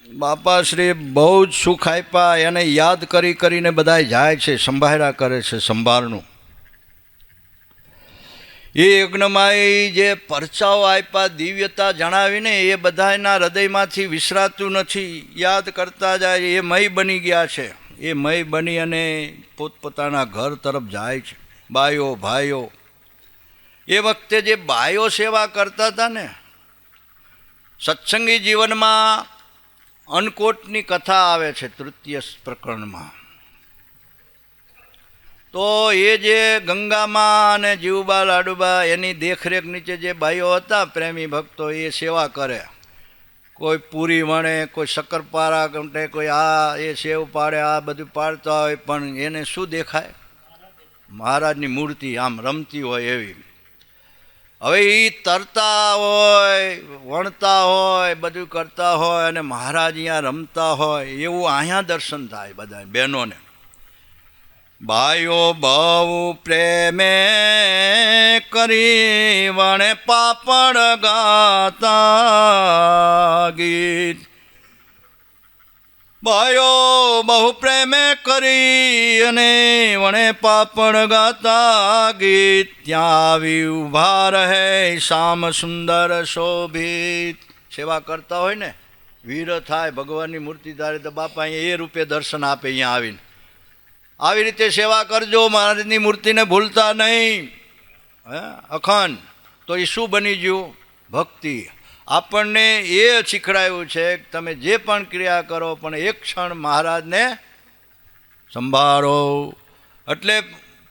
બાપાશ્રીએ બહુ જ સુખ આપ્યા. એને યાદ કરીને બધા જાય છે, સંભાળ્યા કરે છે સંભાળનું. એ યજ્ઞમાં એ જે પરચાઓ આપ્યા, દિવ્યતા જણાવીને એ બધાના હૃદયમાંથી વિસરાતું નથી, યાદ કરતા જાય. એ મય બની ગયા છે. એ મય બની અને પોતપોતાના ઘર તરફ જાય છે. બાયો, ભાઈઓ, એ વખતે જે બાયો સેવા કરતા હતા ને, સત્સંગી જીવનમાં અન્નકોટની કથા આવે છે તૃતીય પ્રકરણમાં. તો એ જે ગંગામાં અને જીવબા લાડુબા એની દેખરેખ નીચે જે બાઈઓ હતા પ્રેમી ભક્તો, એ સેવા કરે. કોઈ પૂરી વણે, કોઈ શક્કરપારા ગમટે, કોઈ આ એ સેવ પાડે, આ બધું પાડતા હોય. પણ એને શું દેખાય? મહારાજની મૂર્તિ આમ રમતી હોય એવી. હવે એ તરતા હોય, વણતા હોય, બધું કરતા હોય અને મહારાજ અહીંયા રમતા હોય, એવું અહીંયા દર્શન થાય બધા બહેનોને. ભાઈઓ બહુ પ્રેમે કરી વણે પાપડ ગાતા ગીત. ભાઈઓ બહુ પ્રેમે કરી અને વણે પાપડ ગાતા ગીત. ત્યાં આવી ઊભા રહે શ્યામ સુંદર શોભિત. સેવા કરતા હોય ને, વીર થાય, ભગવાનની મૂર્તિ ધારે તો બાપા અહીંયા એ રૂપે દર્શન આપે. અહીંયા આવીને આવી રીતે સેવા કરજો, મહારાજની મૂર્તિને ભૂલતા નહીં. અખંડ તો એ શું બની ગયું? ભક્તિ. આપણને એ શીખડાયું છે કે તમે જે પણ ક્રિયા કરો પણ એક ક્ષણ મહારાજને સંભાળો. એટલે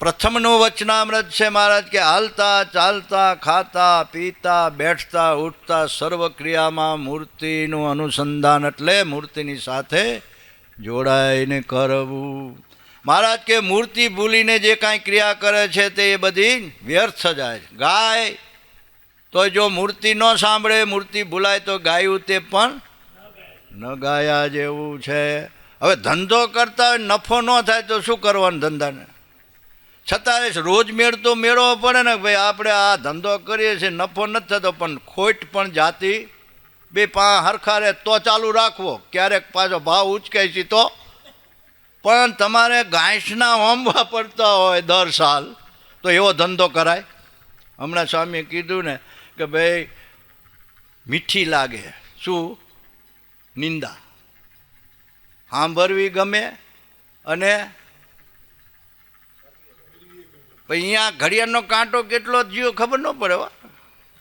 પ્રથમનું વચનામૃત છે મહારાજ કે હાલતા, ચાલતા, ખાતા, પીતા, બેઠતા, ઉઠતા સર્વ ક્રિયામાં મૂર્તિનું અનુસંધાન, એટલે મૂર્તિની સાથે જોડાઈને કરવું. મહારાજ કે મૂર્તિ ભૂલીને જે કાંઈ ક્રિયા કરે છે તે એ બધી વ્યર્થ જાય. ગાય તો જો મૂર્તિ ન સાંભળે, મૂર્તિ ભૂલાય તો ગાયું તે પણ ન ગાયા જેવું છે. હવે ધંધો કરતા હોય નફો ન થાય તો શું કરવાનું ધંધાને? છતાં રોજ મેળ તો મેળવવો પડે ને ભાઈ, આપણે આ ધંધો કરીએ છીએ, નફો નથી થતો પણ ખોટ પણ જાતિ બે પા હરખા રહે તો ચાલુ રાખવો. ક્યારેક પાછો ભાવ ઉચકાય છે તો પણ તમારે ઘાસના હોમવા પડતા હોય દર સાલ તો એવો ધંધો કરાય? હમણાં સ્વામીએ કીધું ને કે ભાઈ મીઠી લાગે શું નિંદા, સાંભળવી ગમે અને અહીંયા ઘડિયાળનો કાંટો કેટલો જીવો ખબર ન પડે.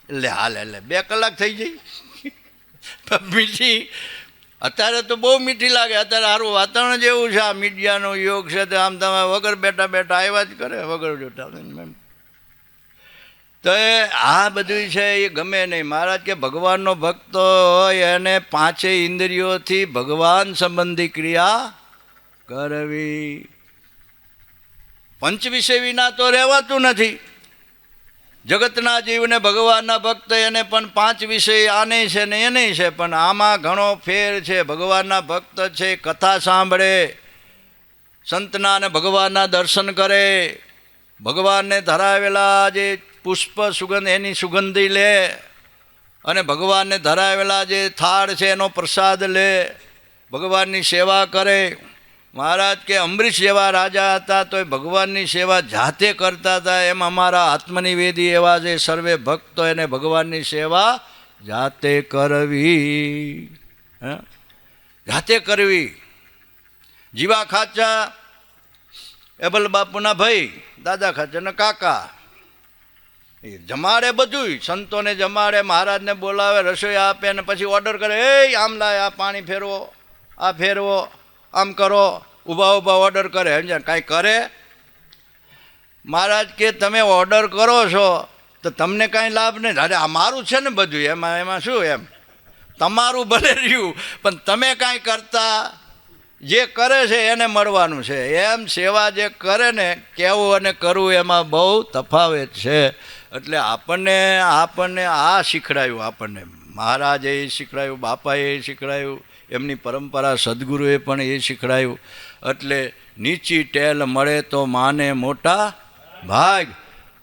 એટલે હાલ એટલે 2 કલાક થઈ જઈ. મીઠી અત્યારે તો બહુ મીઠી લાગે. અત્યારે સારું વાતાવરણ જેવું છે, આ મીડિયાનો યોગ છે તો આમ તમે વગર બેઠા બેઠા આવ્યા જ કરે, વગર જોતા. તો આ બધું છે એ ગમે નહીં. મહારાજ કે ભગવાનનો ભક્ત હોય એને 5 ઇન્દ્રિયોથી ભગવાન સંબંધી ક્રિયા કરવી. પંચ વિષય વિના તો રહેવાતું નથી. જગતના જીવને ભગવાનના ભક્ત એને પણ 5 વિષય આને છે ને એને છે, પણ આમાં ઘણો ફેર છે. ભગવાનના ભક્ત છે કથા સાંભળે, સંતના અને ભગવાનના દર્શન કરે, ભગવાનને ધરાવેલા જે પુષ્પ સુગંધ એની સુગંધી લે, અને ભગવાનને ધરાવેલા જે થાળ છે એનો પ્રસાદ લે, ભગવાનની સેવા કરે. મહારાજ કે અમરીશ જેવા રાજા હતા તો એ ભગવાનની સેવા જાતે કરતા હતા. એમ અમારા આત્મનિવેદી એવા જે સર્વે ભક્તો એને ભગવાનની સેવા જાતે કરવી, જાતે કરવી. જીવા ખાચા એબલ બાપુના ભાઈ, દાદા ખાચરના કાકા, એ જમાડે બધું, સંતોને જમાડે, મહારાજને બોલાવે, રસોઈ આપે અને પછી ઓર્ડર કરે, એ આમ લાય, આ પાણી ફેરવો, આ ફેરવો, આમ કરો, ઊભા ઊભા ઓર્ડર કરે. સમજ્યા? કાંઈ કરે? મહારાજ કે તમે ઓર્ડર કરો છો તો તમને કાંઈ લાભ નહીં. અરે આ મારું છે ને બધું, એમાં શું, એમ તમારું ભલે રહ્યું પણ તમે કાંઈ કરતા, જે કરે છે એને મળવાનું છે. એમ સેવા જે કરે ને, કહેવું અને કરવું એમાં બહુ તફાવત છે. એટલે આપણને આ શીખડાયું, આપણને મહારાજે એ શીખડાયું, બાપાએ એ શીખડાયું, એમની પરંપરા સદગુરુએ પણ એ શીખડાયું. એટલે નીચી ટેલ મળે તો માને મોટા ભાગ.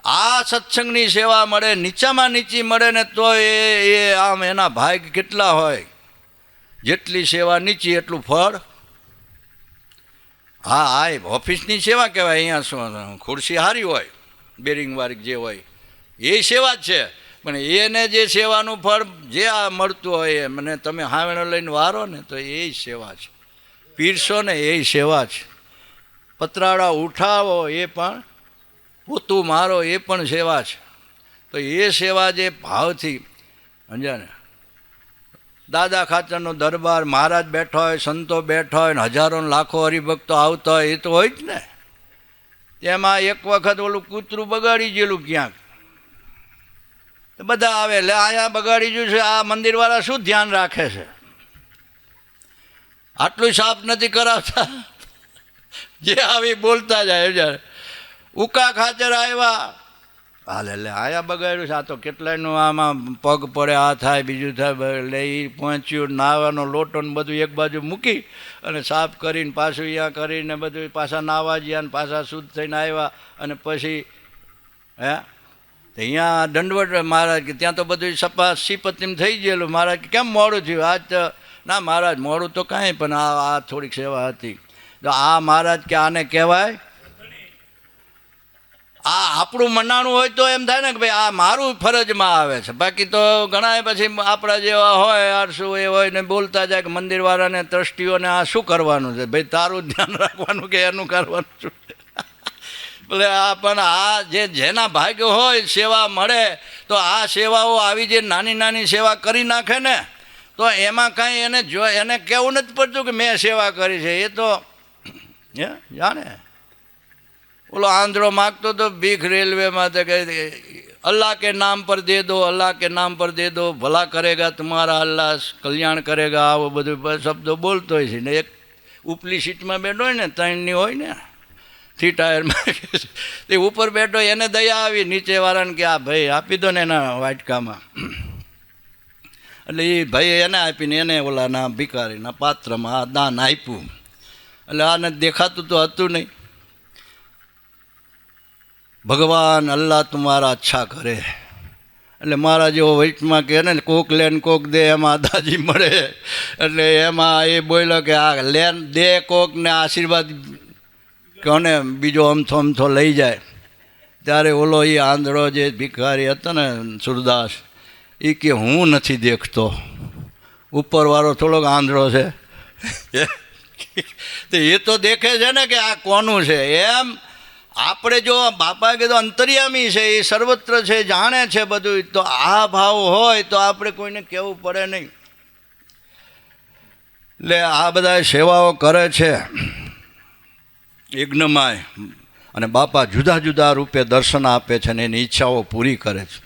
આ સત્સંગની સેવા મળે, નીચામાં નીચી મળે ને તો એ આમ એના ભાગ કેટલા હોય. જેટલી સેવા નીચી એટલું ફળ. હા આ ઓફિસની સેવા કહેવાય. અહીંયા શું ખુરશી સારી હોય, બેરિંગવાળી જે હોય એ સેવા જ છે, પણ એને જે સેવાનું ફળ જે આ મળતું હોય એ મને તમે હાવેણો લઈને વારો ને તો એ સેવા છે. પીરસો ને એ સેવા છે. પતરાળા ઉઠાવો એ પણ, પોતું મારો એ પણ સેવા છે. તો એ સેવા જે ભાવથી, સમજ્યા ને? દાદા ખાચરનો દરબાર, મહારાજ બેઠો હોય, સંતો બેઠા હોય ને હજારો લાખો હરિભક્તો આવતા હોય, એ તો હોય જ ને. તેમાં એક વખત ઓલું કૂતરું બગાડી ગયેલું ક્યાંક, બધા આવે એટલે અહીંયા બગાડી ગયું છે, આ મંદિરવાળા શું ધ્યાન રાખે છે, આટલું સાફ નથી કરાવતા. જે આવી બોલતા જાય. જ્યારે ઉકા ખાચર આવ્યા, હાલે એટલે આયા બગાડ્યું છે, આ તો કેટલાયનું આમાં પગ પડે, આ થાય બીજું થાય. એટલે એ પહોંચ્યું, નાવાનો લોટો ને બધું એક બાજુ મૂકી અને સાફ કરીને પાછું અહીંયા કરીને બધું પાછા નાવા ગયા ને પાછા શુદ્ધ થઈને આવ્યા. અને પછી અહીંયા દંડવટ મહારાજ કે ત્યાં તો બધું સપા શ્રીપતિમ થઈ ગયેલું. મહારાજ કે કેમ મોડું થયું? આજ તો ના મહારાજ મોડું તો કાંઈ, પણ આ થોડીક સેવા હતી. તો આ મહારાજ કે આને કહેવાય, આ આપણું મનાણું હોય તો એમ થાય ને કે ભાઈ આ મારું ફરજમાં આવે છે. બાકી તો ઘણા પછી આપણા જેવા હોય આરસુ એ હોય ને બોલતા જાય કે મંદિરવાળાને ટ્રસ્ટીઓને આ શું કરવાનું છે ભાઈ, તારું ધ્યાન રાખવાનું કે એનું કરવાનું શું? એટલે આ પણ આ જેના ભાગ્ય હોય સેવા મળે તો આ સેવાઓ આવી જે નાની નાની સેવા કરી નાખે ને તો એમાં કાંઈ એને કહેવું નથી પડતું કે મેં સેવા કરી છે. એ તો જાણે. બોલો આંધળો માગતો તો ભીખ રેલવેમાં તો કહે અલ્લાહ કે નામ પર દે દો, અલ્લાહ કે નામ પર દે દો, ભલા કરેગા તમારા અલ્લાહ, કલ્યાણ કરેગા, આવો બધું શબ્દો બોલતો હોય છે. ને એક ઉપલી સીટમાં બેઠો હોય ને, ત્રણની હોય ને, 3 ટાયરમાં તે ઉપર બેઠો, એને દયા આવી નીચેવાળાને કે આ ભાઈ આપી દો ને એના વાટકામાં. એટલે એ ભાઈ એને આપીને એને ઓલાના ભિખારીના પાત્રમાં આ દાન આપ્યું. એટલે આને દેખાતું તો હતું નહીં. ભગવાન અલ્લાહ તુમારા અચ્છા કરે. એટલે મારા જેવો વૈટમાં કહે ને કોક લેન કોક દે, એમાં દાજી મળે. એટલે એમાં એ બોલ્યો કે આ લેન દે કોકને આશીર્વાદ કોને બીજો અમથો અમથો લઈ જાય. ત્યારે ઓલો એ આંધળો જે ભિખારી હતો ને સુરદાસ, એ કે હું નથી દેખતો, ઉપરવાળો થોડોક આંધળો છે. તો એ તો દેખે છે ને કે આ કોનું છે. એમ આપણે જો બાપાએ કીધું અંતર્યામી છે, એ સર્વત્ર છે, જાણે છે બધું, તો આ ભાવ હોય તો આપણે કોઈને કહેવું પડે નહીં. એટલે આ બધા સેવાઓ કરે છે યજ્ઞમાં, અને બાપા જુદા જુદા રૂપે દર્શન આપે છે અને એની ઈચ્છાઓ પૂરી કરે છે.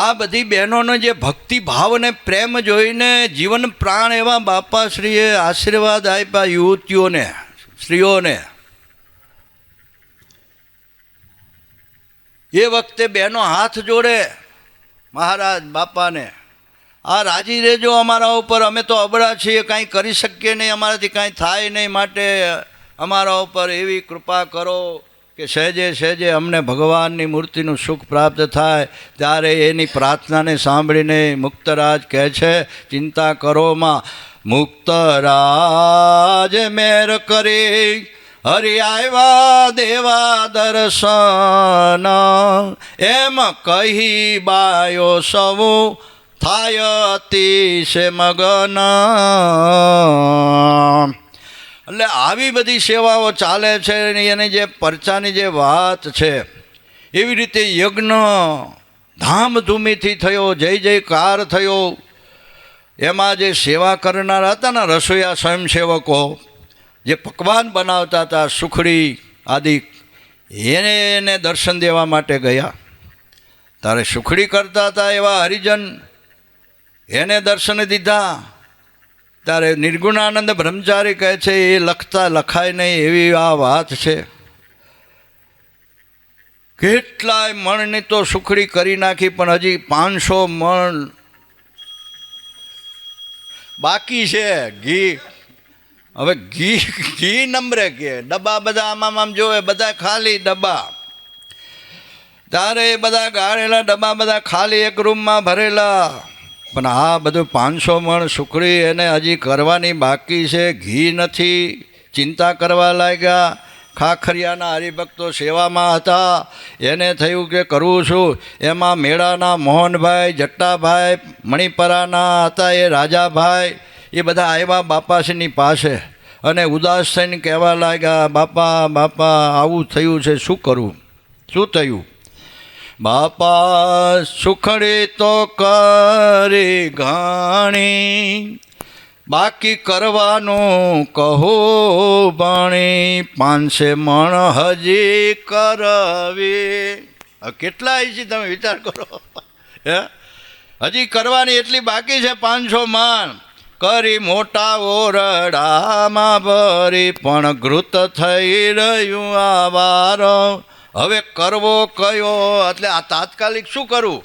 આ બધી બહેનોનો જે ભક્તિ ભાવ અને પ્રેમ જોઈને જીવન પ્રાણ એવા બાપાશ્રીએ આશીર્વાદ આપ્યા યુવતીઓને, સ્ત્રીઓને. એ વખતે બહેનો હાથ જોડે મહારાજ બાપાને, આ રાજી રહેજો અમારા ઉપર, અમે તો અબળા છીએ, કાંઈ કરી શકીએ નહીં, અમારાથી કાંઈ થાય નહીં, માટે અમારા ઉપર એવી કૃપા કરો કે સહેજે સહેજે અમને ભગવાનની મૂર્તિનું સુખ પ્રાપ્ત થાય. ત્યારે એની પ્રાર્થનાને સાંભળીને મુક્તરાજ કહે છે, ચિંતા કરોમાં મુક્તરાજ મેર કરી, હરિ આવ્યા દેવા દર્શન, એમ કહી બાયો સૌ થાય અતિશય મગન. એટલે આવી બધી સેવાઓ ચાલે છે. એની જે પરચાની જે વાત છે, એવી રીતે યજ્ઞ ધામધૂમીથી થયો, જય જયકાર થયો. એમાં જે સેવા કરનારા હતા ને રસોઈયા સ્વયંસેવકો, જે પકવાન બનાવતા હતા સુખડી આદિ, એને દર્શન દેવા માટે ગયા. તારે સુખડી કરતા હતા એવા હરિજન એને દર્શન દીધા. ત્યારે નિર્ગુણાનંદ બ્રહ્મચારી કહે છે એ લખતા લખાય નહીં એવી આ વાત છે. કેટલાય મણની તો સુખડી કરી નાખી, પણ હજી 500 મણ બાકી છે ઘી. હવે ઘી નંબરે કે ડબ્બા બધા આમ જોવે, બધા ખાલી ડબ્બા. ત્યારે એ બધા ગાળેલા ડબ્બા બધા ખાલી એક રૂમમાં ભરેલા. પણ આ બધું 500 મણ સુખડી એને હજી કરવાની બાકી છે, ઘી નથી. ચિંતા કરવા લાગ્યા. ખાખરિયાના હરિભક્તો સેવામાં હતા, એને થયું કે કરવું શું. એમાં મેળાના મોહનભાઈ, જટ્ટાભાઈ, મણિપરાના હતા એ રાજાભાઈ, એ બધા આવ્યા બાપાશ્રીની પાસે અને ઉદાસ થઈને કહેવા લાગ્યા, બાપા બાપા આવું થયું છે, શું કરવું, શું થયું. બાપા સુખડી તો કરી ઘણી, બાકી કરવાનું કહો ભણી, 500 મણ હજી કરવી. કેટલા છે તમે વિચાર કરો. હે હજી કરવાની એટલી બાકી છે 500 મણ. કરી મોટા ઓરડામાં ભરી, પણ ઘૃત થઈ રહ્યું આ વારો, હવે કરવો કયો. એટલે આ તાત્કાલિક શું કરવું,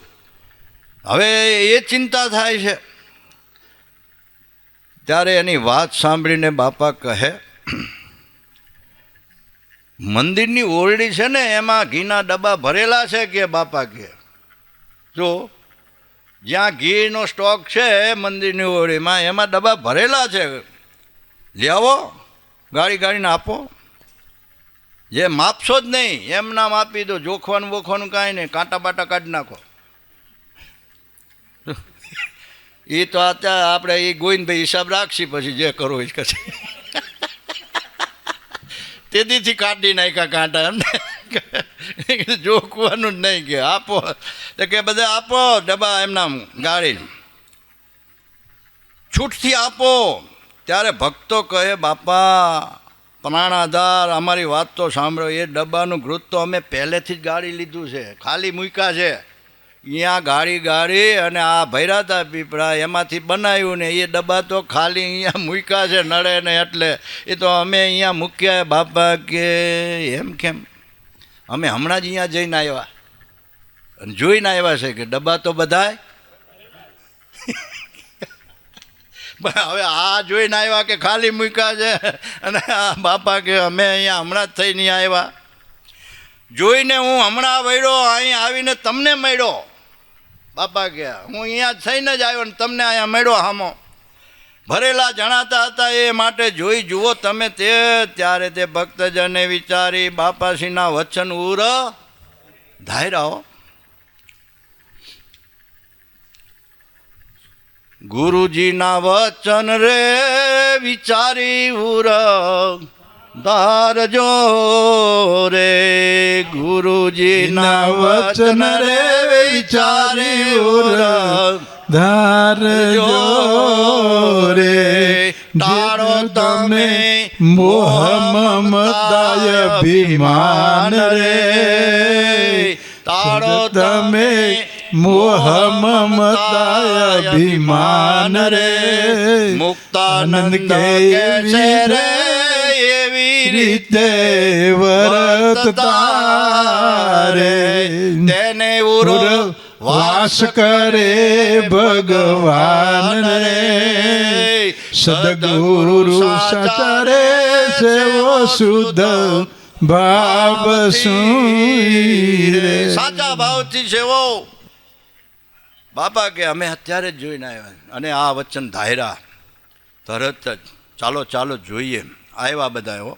હવે એ ચિંતા થાય છે. ત્યારે એની વાત સાંભળીને બાપા કહે, મંદિરની ઓરડી છે ને એમાં ઘીના ડબ્બા ભરેલા છે કે. બાપા કે જો જ્યાં ઘીનો સ્ટોક છે મંદિરની ઓરડીમાં, એમાં ડબ્બા ભરેલા છે, લઈ આવો, ગાળીને આપો. જે માપશો જ નહીં, એમ નામ આપી દો, જોખવાનું બોખવાનું કાંઈ નહીં, કાંટા બાટા કાઢી નાખો. એ તો અત્યારે આપણે એ ગોવિંદભાઈ હિસાબ રાખશી, પછી જે કરો એ કરશે. તેદીથી કાઢી નાખ્યા કાંટા, એમને જોખવાનું જ નહીં કે આપો. તો કે બધા આપો ડબ્બા એમના ગાળી, છૂટથી આપો. ત્યારે ભક્તો કહે, બાપા પ્રાણાધાર અમારી વાત તો સાંભળો, એ ડબ્બાનું ઘૃત તો અમે પહેલેથી જ ગાળી લીધું છે, ખાલી મૂક્યા છે, અહીંયા ગાડી ગાડી અને આ ભર્યા હતા પીપળા, એમાંથી બનાવ્યું ને એ ડબ્બા તો ખાલી અહીંયા મૂક્યા છે નડે ને એટલે. એ તો અમે અહીંયા મૂક્યા. બાપા કે એમ કેમ? અમે હમણાં જ અહીંયા જઈને આવ્યા અને જોઈને આવ્યા છે કે ડબ્બા તો બધાય હવે આ જોઈને આવ્યા કે ખાલી મૂક્યા છે. અને બાપા કે અમે અહીંયા હમણાં જ થઈને આવ્યા. જોઈને હું હમણાં વળ્યો, અહીં આવીને તમને મળ્યો. બાપા કે હું અહીંયા થઈને જ આવ્યો ને તમને અહીંયા મળ્યો હામો. ભરેલા જણાતા હતા એ માટે જોઈ જુઓ તમે તે. ત્યારે તે ભક્તજને વિચારી બાપાશ્રીના વચન ઉર ધાયરાઓ. ગુરુજીના વચન રે વિચારી ઉર ધારજો રે. ગુરુજીના વચન રે વિચારી ઉર ધારજો રે. ટાળો તમે મોહ મમતાય અભિમાન રે. ટાળો તમે મોહ મમતાય અભિમાન રે. મુક્તાનંદ કહે છે રે એવી રીતે વર્તતા રે. તેને ઉર વાસ કરે ભગવાન રે. સદગુરુ સાચા રે સેવો શુદ્ધ ભાવ સુઈ રે. સાચા ભાવથી સેવો. બાપા કે અમે અત્યારે જ જોઈને આવ્યા અને આ વચન ધાયરા તરત જ ચાલો ચાલો જોઈએ. આવ્યા બધા હો.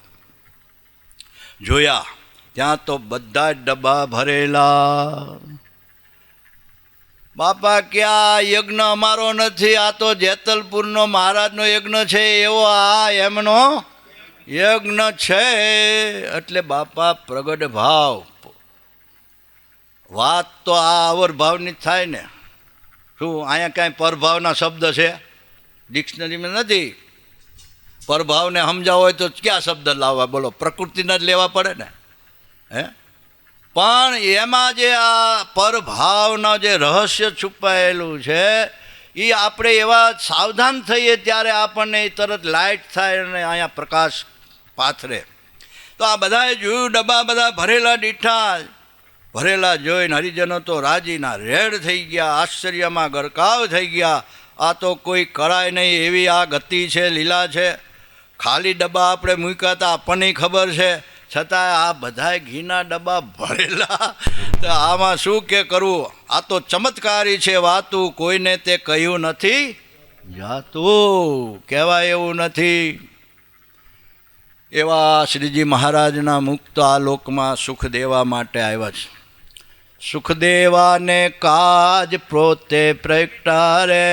જોયા ત્યાં તો બધા જ ડબ્બા ભરેલા. બાપા કે આ યજ્ઞ અમારો નથી, આ તો જેતલપુરનો મહારાજનો યજ્ઞ છે એવો આ એમનો યજ્ઞ છે. એટલે બાપા પ્રગટ ભાવ. વાત તો આ અવર ભાવની જ થાય ને. શું અહીંયા કાંઈ પરભાવના શબ્દ છે? ડિક્શનરીમાં નથી. પરભાવને સમજાવો હોય તો ક્યાં શબ્દ લાવવા બોલો? પ્રકૃતિના જ લેવા પડે ને. હે પણ એમાં જે આ પરભાવના જે રહસ્ય છુપાયેલું છે એ આપણે એવા સાવધાન થઈએ ત્યારે આપણને તરત લાઇટ થાય અને અહીંયા પ્રકાશ પાથરે. તો આ બધાએ જોયું ડબ્બા બધા ભરેલા દીઠા. ભરેલા જોઈને હરિજનો તો રાજીના રેડ થઈ ગયા, આશ્ચર્યમાં ગરકાવ થઈ ગયા. આ તો કોઈ કરાય નહીં એવી આ ગતિ છે, લીલા છે. ખાલી ડબ્બા આપણે મૂક્યા હતા આપણને ખબર છે, છતાં આ બધાય ઘીના ડબ્બા ભરેલા. તો આમાં શું કે કરવું? આ તો ચમત્કારી છે વાતું, કોઈને તે કહ્યું નથી જાતું. કહેવાય એવું નથી. એવા શ્રીજી મહારાજના મુક્ત આ લોકમાં સુખ દેવા માટે આવ્યા છે. સુખ દેવાને કાજ પોતે પ્રગટારે,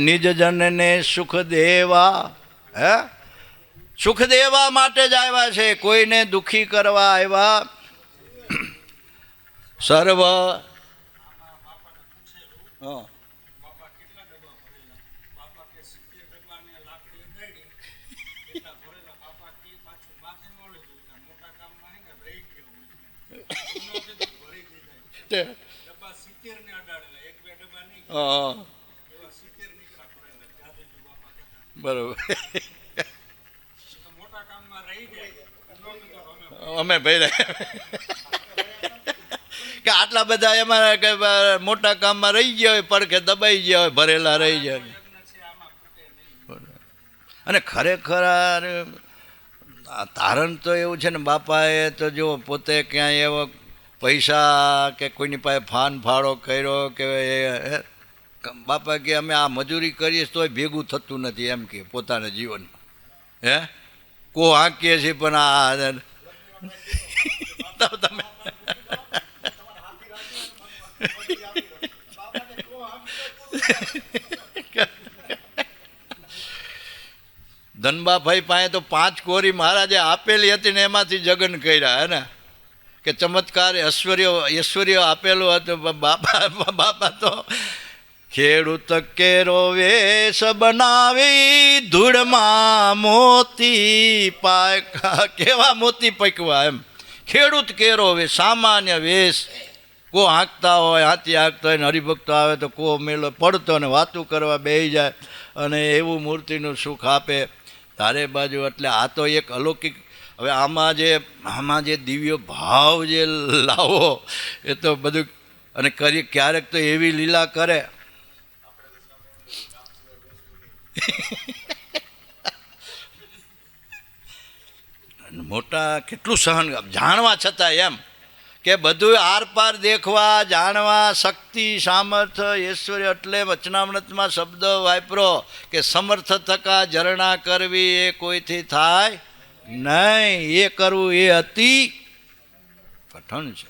નિજ જનને સુખ દેવા. હે સુખ દેવા માટે જ આવ્યા છે, કોઈને દુઃખી કરવા આવ્યા. સર્વ બરોબર. અમે ભાઈ કે આટલા બધા એમાં કે મોટા કામમાં રહી ગયા હોય, પડખે દબાઈ ગયા હોય, ભરેલા રહી જાય. અને ખરેખર તારણ તો એવું છે ને, બાપાએ તો જો પોતે ક્યાંય એવો પૈસા કે કોઈની પાસે ફાન ફાળો કર્યો કે બાપા કે અમે આ મજૂરી કરીએ તોય ભેગું થતું નથી એમ કે પોતાના જીવનમાં. હે કો હાંકીએ છીએ પણ આ તમે ધનબાભાઈ પાસે તો 5 કોરી મહારાજે આપેલી હતી ને એમાંથી જગન કર્યા. હે ને કે ચમત્કાર ઐશ્વર્ય આપેલું હતું. બાપા તો ખેડૂત કેરો વેશ બનાવી ધૂળમાં મોતી પાક્યા. કેવા મોતી પકવા એમ. ખેડૂત કેરો વેશ, સામાન્ય વેશ. કો હાંકતા હોય, હાથી હાંકતા હોય ને હરિભક્તો આવે તો કો મેલો પડતો ને વાતું કરવા બેસી જાય અને એવું મૂર્તિનું સુખ આપે તારે બાજુ. એટલે આ તો એક અલૌકિક. હવે આમાં જે દિવ્ય ભાવ જે લાવો એ તો બધું અને કરી. ક્યારેક તો એવી લીલા કરે મોટા કેટલું સહન જાણવા છતાં એમ કે બધું આર પાર દેખવા જાણવા શક્તિ સામર્થ્ય ઐશ્વર્ય. એટલે વચનામૃતમાં શબ્દ વાપરો કે સમર્થ થકા ઝરણા કરવી એ કોઈથી થાય નહીં, એ કરવું એ અતિ કઠણ છે.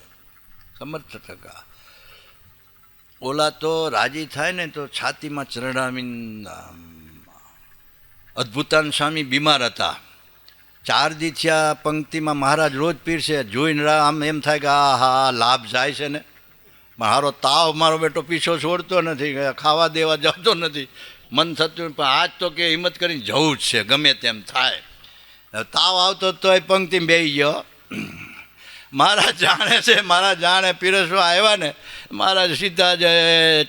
સમર્થ થકા ઓલા તો રાજી થાય ને તો છાતીમાં ચરણાવીને. અદ્ભુતાન સ્વામી બીમાર હતા, 4 દી થયા પંક્તિમાં મહારાજ રોજ પીરશે. જોઈને આમ એમ થાય કે આ હા લાભ જાય છે ને. મારો તાવ મારો બેટો પીછો છોડતો નથી, ખાવા દેવા જતો નથી, મન થતું. પણ આજ તો કે હિંમત કરીને જવું જ છે ગમે તેમ થાય. તાવ આવતો તોય પંક્તિમાં બેસી ગયો. મહારાજ જાણે છે, મહારાજ જાણે પીરસવા આવ્યા ને મહારાજ સીધા જ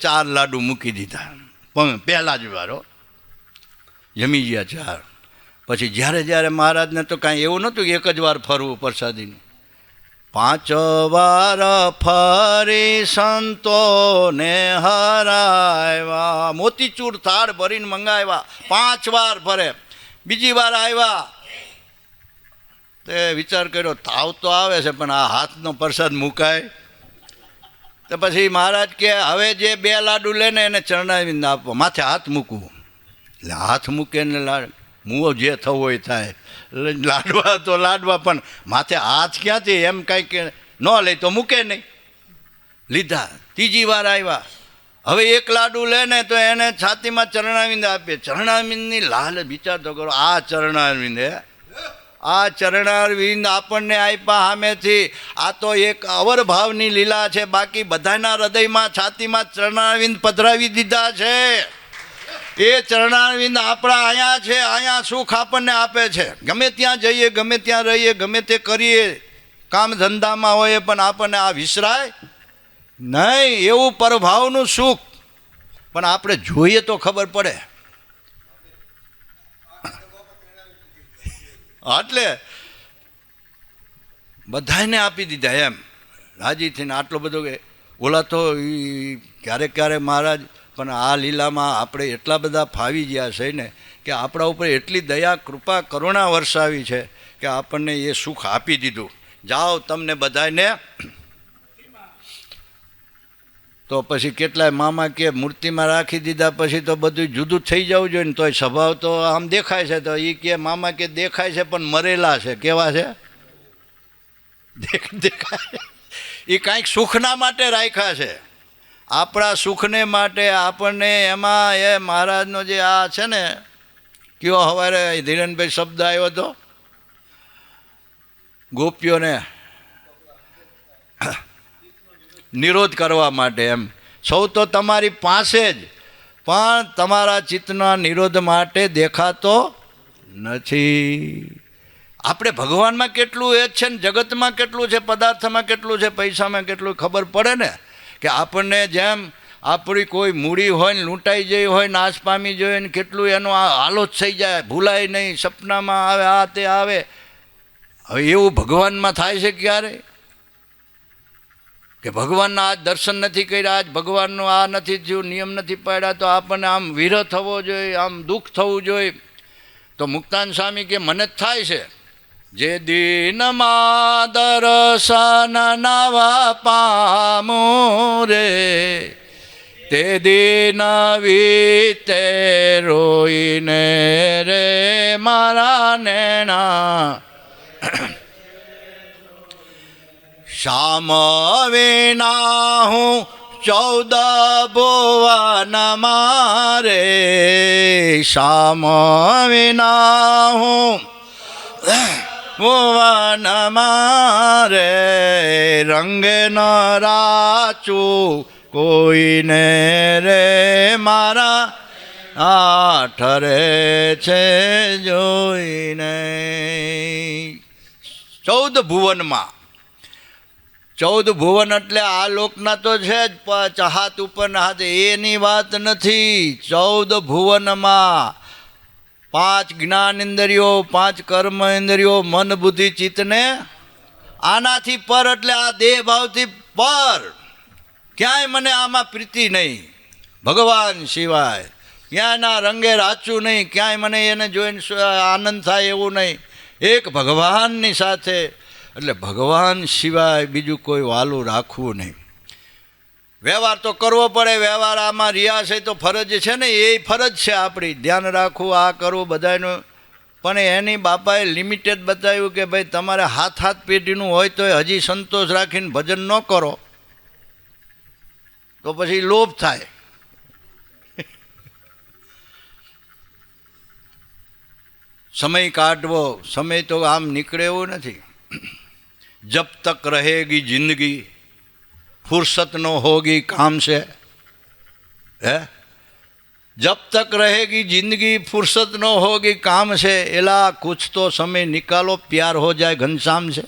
4 લાડુ મૂકી દીધા. પહેલાં જ વારો જમી ગયા 4. પછી જ્યારે મહારાજને તો કાંઈ એવું નહોતું કે એક જ વાર ફરવું પ્રસાદીનું. 5 વાર ફરી સંતોને હરાવ્યા, મોતીચૂર થાળ ભરીને મંગાવ્યા. 5 વાર ફરે. બીજી વાર આવ્યા તે વિચાર કર્યો તાવ તો આવે છે પણ આ હાથનો પ્રસાદ મુકાય. તો પછી મહારાજ કે હવે જે 2 લાડુ લે ને એને ચરણાવીને આપો, માથે હાથ મૂકવું. એટલે હાથ મૂકે ને મુઓ જે થવું હોય થાય. લાડવા તો લાડવા પણ માથે હાથ ક્યાંથી એમ કાંઈક ન લે તો મૂકે નહીં. લીધા. ત્રીજી વાર આવ્યા. હવે 1 લાડુ લે ને તો એને છાતીમાં ચરણાવીને આપે. ચરણાવીંદની લાલ વિચાર તો કરો. આ ચરણારવિંદ આપણને આપ્યા સામેથી. આ તો એક અવર ભાવની લીલા છે. બાકી બધાના હૃદયમાં છાતીમાં ચરણારવિંદ પધરાવી દીધા છે. એ ચરણારવિંદ આપણા અહીંયા છે. અહીંયા સુખ આપણને આપે છે. ગમે ત્યાં જઈએ, ગમે ત્યાં રહીએ, ગમે તે કરીએ, કામ ધંધામાં હોઈએ, પણ આપણને આ વિસરાય નહીં. એવું પરભાવનું સુખ પણ આપણે જોઈએ તો ખબર પડે. એટલે બધાને આપી દીધા એમ રાજી થઈને. આટલો બધો ઓલા તો ક્યારેક મહારાજ પણ આ લીલામાં આપણે એટલા બધા ફાવી ગયા છે ને કે આપણા ઉપર એટલી દયા કૃપા કરુણા વરસાવી છે કે આપણને એ સુખ આપી દીધું. જાઓ તમને બધાને. તો પછી કેટલાય મામા કે મૂર્તિમાં રાખી દીધા પછી તો બધું જુદું થઈ જવું જોઈએ ને. તોય સ્વભાવ તો આમ દેખાય છે. તો એ કે મામા કે દેખાય છે પણ મરેલા છે. કેવા છે? દેખાય. એ કાંઈક સુખના માટે રાખ્યા છે, આપણા સુખને માટે. આપણને એમાં એ મહારાજનો જે આ છે ને, કયો સવારે ધીરેનભાઈ શબ્દ આવ્યો હતો ગોપીઓને નિરોધ કરવા માટે. એમ સૌ તો તમારી પાસે જ, પણ તમારા ચિત્તના નિરોધ માટે દેખાતો નથી. આપણે ભગવાનમાં કેટલું એ છે ને જગતમાં કેટલું છે, પદાર્થમાં કેટલું છે, પૈસામાં કેટલું ખબર પડે ને. કે આપણને જેમ આપણી કોઈ મૂડી હોય ને લૂંટાઈ જઈ હોય, નાશ પામી જોઈએ ને કેટલું એનો આ હાલોત થઈ જાય, ભૂલાય નહીં, સપનામાં આવે, આ તે આવે. હવે એવું ભગવાનમાં થાય છે ક્યારે? કે ભગવાનના આજ દર્શન નથી કર્યા, આજ ભગવાનનું આ નથી થયું, નિયમ નથી પાડ્યા, તો આપણને આમ વિરહ થવો જોઈએ, આમ દુઃખ થવું જોઈએ. તો મુક્તાન સ્વામી કે મને જ થાય છે. જે દિનમાં દર્શન નવા પામું રે, તે દિન વીતે રોઈને રે મારા નેણા. શ્યામ વિના હું 14 ભુવન મારે, શ્યામ વિના હું ભુવન મારે, રંગ ન રાચું કોઈને રે મારા આ ઠરે છે જોઈને. 14 ભુવનમાં 14 ભુવન એટલે આ લોકના તો છે જ હાથ ઉપરના હાથ, એની વાત નથી. 14 ભુવનમાં 5 જ્ઞાન ઇન્દ્રિયો, 5 કર્મ ઇન્દ્રિયો, મન બુદ્ધિ ચિત્તને આનાથી પર, એટલે આ દેહ ભાવથી પર. ક્યાંય મને આમાં પ્રીતિ નહીં ભગવાન સિવાય, ક્યાંયના રંગે રાચું નહીં, ક્યાંય મને એને જોઈને આનંદ થાય એવું નહીં, એક ભગવાનની સાથે. એટલે ભગવાન સિવાય બીજું કોઈ વાલું રાખવું નહીં. વ્યવહાર તો કરવો પડે, વ્યવહાર આમાં રિયાઝ એ તો ફરજ છે ને, એ ફરજ છે આપણી, ધ્યાન રાખવું, આ કરવું બધાનું. પણ એની બાપાએ લિમિટેડ બતાવ્યું કે ભાઈ તમારે હાથ પેઢીનું હોય તો હજી સંતોષ રાખીને ભજન ન કરો તો પછી લોભ થાય. સમય કાઢવો, સમય તો આમ નીકળે એવું નથી. જબ તક રહેગી જિંદગી ફુરસત ન હોગી કામ से, હે जब तक रहेगी जिंदगी फुर्सत न होगी काम से, एला कुछ तो समय निकालो प्यार हो जाए घनश्याम से.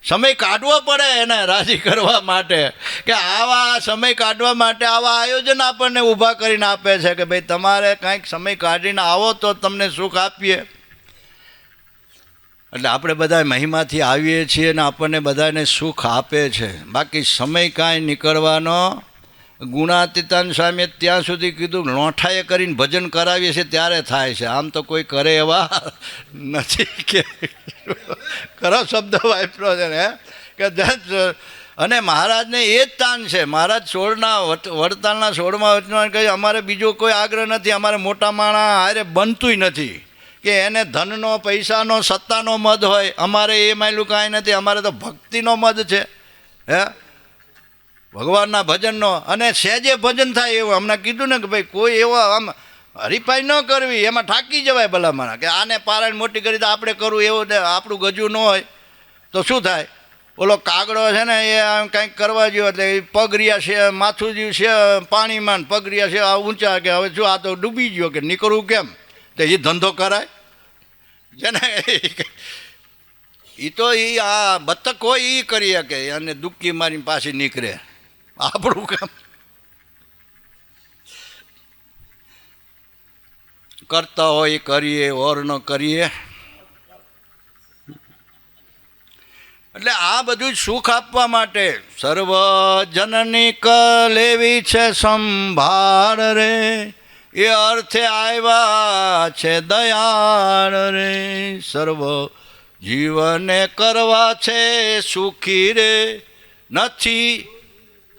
સમય કાઢવો પડે એને રાજી કરવા માટે, કે આવા સમય કાઢવા માટે આવા આયોજન આપણને ઊભા કરીને આપે છે કે ભાઈ તમારે કાંઈક સમય કાઢીને આવો તો તમને સુખ આપીએ. એટલે આપણે બધા મહિમાથી આવીએ છીએ અને આપણને બધાને સુખ આપે છે. બાકી સમય કાંઈ નીકળવાનો. ગુણાતીતાન સ્વામીએ ત્યાં સુધી કીધું લોઠાએ કરીને ભજન કરાવીએ છીએ ત્યારે થાય છે, આમ તો કોઈ કરે એવા નથી. કે ખરો શબ્દ વાપરો છે ને કે અને મહારાજને એ જ તાન છે. મહારાજ વડતાલના 16મા વચનમાં કહ્યું અમારે બીજો કોઈ આગ્રહ નથી, અમારે મોટા માણા હારે બનતુંય નથી કે એને ધનનો પૈસાનો સત્તાનો મદ હોય, અમારે એ માયલું કાંઈ નથી, અમારે તો ભક્તિનો મદ છે. હે ભગવાનના ભજનનો, અને સહેજે ભજન થાય એવું. હમણાં કીધું ને કે ભાઈ કોઈ એવો આમ હરીફાઈ ન કરવી, એમાં ઠાકી જવાય ભલામણા, કે આને પારાયણ મોટી કરી તો આપણે કરવું એવું આપણું ગજું ન હોય તો શું થાય. ઓલો કાગડો છે ને એ આમ કંઈક કરવા જેવો, એટલે પગ રહ્યા છે, માથું જ્યું છે પાણીમાં, પગ રહ્યા છે આ ઊંચા, કે હવે શું આ તો ડૂબી ગયો, કે નીકળવું કેમ, તો એ ધંધો કરાય છે ને. એ તો એ આ બતક હોય એ કરી શકે, અને ડૂબકી મારીને પાછી નીકળે, આપણું કામ. કરતા હોય કરીએ, ઓર ન કરીએ. એટલે આ બધું સુખ આપવા માટે સર્વ જનની લેવી છે સંભાળ રે, એ અર્થે આવ્યા છે દયાળ રે. સર્વ જીવને કરવા છે સુખી રે, નથી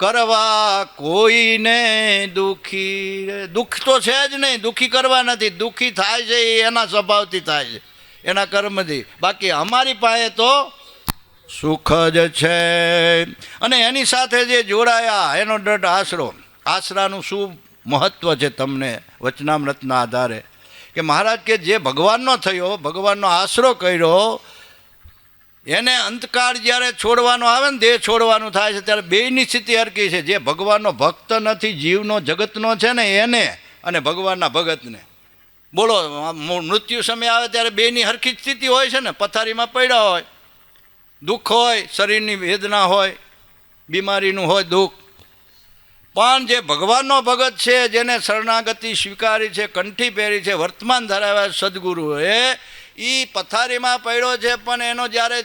કરવા કોઈને દુઃખી રે. દુઃખ તો છે જ નહીં, દુઃખી કરવા નથી. દુઃખી થાય છે એ એના સ્વભાવથી થાય છે, એના કર્મથી. બાકી અમારી પાસે તો સુખ જ છે. અને એની સાથે જે જોડાયા એનો દૃઢ આશરો. આશરાનું શું મહત્ત્વ છે તમને વચનામૃતના આધારે, કે મહારાજ કે જે ભગવાનનો થયો, ભગવાનનો આશરો કર્યો, એને અંતકાળ જ્યારે છોડવાનો આવે ને, દેહ છોડવાનું થાય છે ત્યારે બેયની સ્થિતિ હરકી છે. જે ભગવાનનો ભક્ત નથી, જીવનો જગતનો છે ને એને, અને ભગવાનના ભગતને. બોલો મૃત્યુ સમય આવે ત્યારે બેયની હરખી જ સ્થિતિ હોય છે ને. પથારીમાં પડ્યા હોય, દુઃખ હોય, શરીરની વેદના હોય, બીમારીનું હોય દુઃખ. પણ જે ભગવાનનો ભગત છે, જેને શરણાગતિ સ્વીકારી છે, કંઠી પહેરી છે, વર્તમાન ધરાવ્યા સદગુરુએ, એ પથારીમાં પડ્યો છે, પણ એનો જ્યારે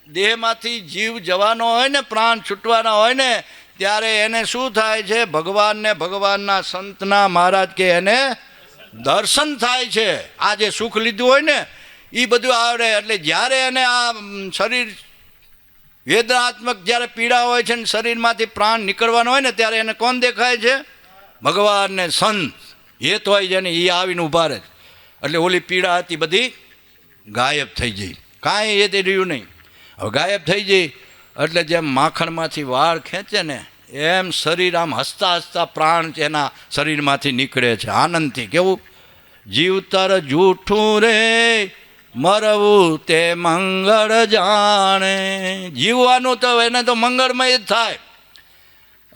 દેહમાંથી જીવ જવાનો હોય ને, પ્રાણ છૂટવાના હોય ને, ત્યારે એને શું થાય છે, ભગવાનને, ભગવાનના સંતના, મહારાજ કે એને દર્શન થાય છે. આ જે સુખ લીધું હોય ને એ બધું આવડે. એટલે જ્યારે એને આ શરીર વેદનાત્મક જ્યારે પીડા હોય છે ને, શરીરમાંથી પ્રાણ નીકળવાનો હોય ને, ત્યારે એને કોણ દેખાય છે? ભગવાન ને સંત હેત હોય છે ને, એ આવીને ઊભા રહે. એટલે ઓલી પીડા હતી બધી ગાયબ થઈ જઈ, કાંઈ એ તે રહ્યું નહીં. હવે ગાયબ થઈ જઈ એટલે જેમ માખણમાંથી વાળ ખેંચે ને, એમ શરીર આમ હસતા હસતા પ્રાણ એના શરીરમાંથી નીકળે છે આનંદથી. કેવું જીવતર જૂઠું રે, મરવું તે મંગળ જાણે. જીવવાનું તો એને તો મંગળમય જ થાય.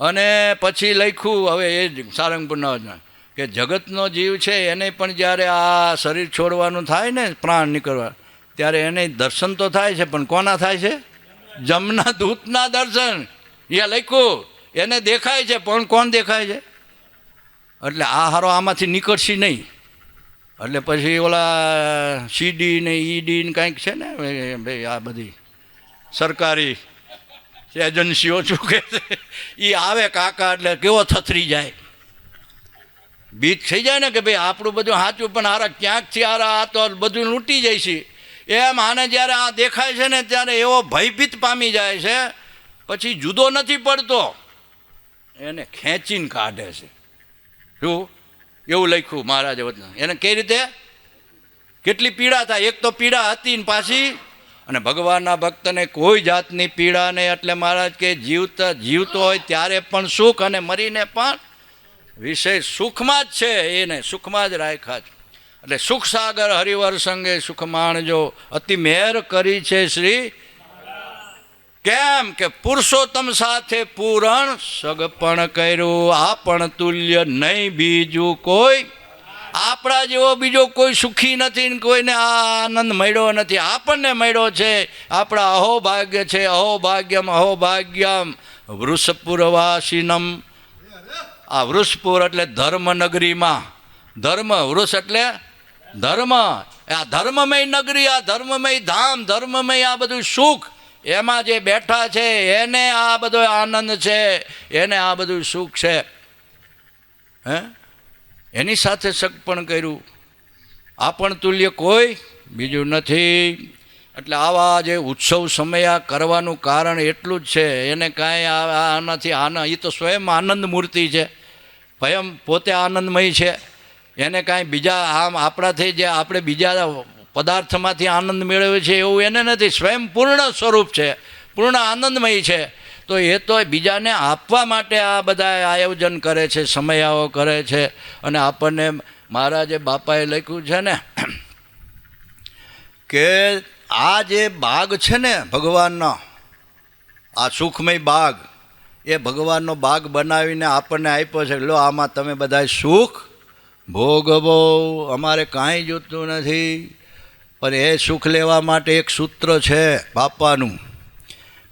અને પછી લખ્યું હવે એ સારંગપુરના કે જગતનો જીવ છે એને પણ જ્યારે આ શરીર છોડવાનું થાય ને, પ્રાણ નીકળવા, ત્યારે એને દર્શન તો થાય છે, પણ કોના થાય છે? જમના દૂતના દર્શન એ લખ્યું, એને દેખાય છે પણ કોણ દેખાય છે? એટલે આ હારો આમાંથી નીકળશે નહીં. એટલે પછી ઓલા સીડી ને ઈડી ને કાંઈક છે ને ભાઈ, આ બધી સરકારી એજન્સીઓ શું કહે છે એ આવે કાકા, એટલે કેવો થથરી જાય, બીજ થઈ જાય ને કે ભાઈ આપણું બધું સાચું, પણ હારા ક્યાંકથી હારા આ તો બધું લૂંટી જાય છે. એમ આને જ્યારે આ દેખાય છે ને ત્યારે એવો ભયભીત પામી જાય છે, પછી જુદો નથી પડતો, એને ખેંચીને કાઢે છે. શું એવું લખ્યું મહારાજે વચન. એને કઈ રીતે કેટલી પીડા થાય, એક તો પીડા હતી ને પાછી, અને ભગવાનના ભક્તને કોઈ જાતની પીડા નહીં. એટલે મહારાજ કે જીવતો હોય ત્યારે પણ સુખ, અને મરીને પણ વિષય સુખમાં જ છે, એને સુખમાં જ રાખ્યા છે. એટલે સુખ સાગર હરિવર સંગે સુખ માણજો, અતિ મહેર કરી છે શ્રી. કેમ કે પુરુષોત્તમ સાથે પૂરણ સગપણ કર્યું, આપણ તુલ્ય નહીં બીજું કોઈ. આપણા જેવો બીજો કોઈ સુખી નથી ને કોઈને આ આનંદ મળ્યો નથી, આપણને મળ્યો છે. આપણા અહોભાગ્ય છે, અહોભાગ્યમ અહોભાગ્યમ વૃષપુરવાસીનમ. આ વૃષપુર એટલે ધર્મનગરીમાં, ધર્મ વૃષ એટલે ધર્મ, આ ધર્મમય નગરી, આ ધર્મમય ધામ, ધર્મમય આ બધું સુખ, એમાં જે બેઠા છે એને આ બધો આનંદ છે, એને આ બધું સુખ છે. હે એની સાથે સગપણ કર્યું, આપણ તુલ્ય કોઈ બીજું નથી. એટલે આવા જે ઉત્સવ સમયા કરવાનું કારણ એટલું જ છે, એને કાંઈ આનાથી આનંદ, એ તો સ્વયં આનંદ મૂર્તિ છે, સ્વયં પોતે આનંદમય છે. એને કાંઈ બીજા આમ આપણાથી જે આપણે બીજા પદાર્થમાંથી આનંદ મેળવે છે એવું એને નથી. સ્વયં પૂર્ણ સ્વરૂપ છે, પૂર્ણ આનંદમય છે. તો એ તો બીજાને આપવા માટે આ બધા આયોજન કરે છે, સમયાઓ કરે છે. અને આપણને મહારાજે બાપાએ લખ્યું છે ને કે આ જે બાગ છે ને ભગવાનનો, આ સુખમય બાગ, એ ભગવાનનો બાગ બનાવીને આપણને આપ્યો છે. લો આમાં તમે બધા સુખ ભોગવો, અમારે કાંઈ જોતું નથી. પણ એ સુખ લેવા માટે એક સૂત્ર છે બાપાનું,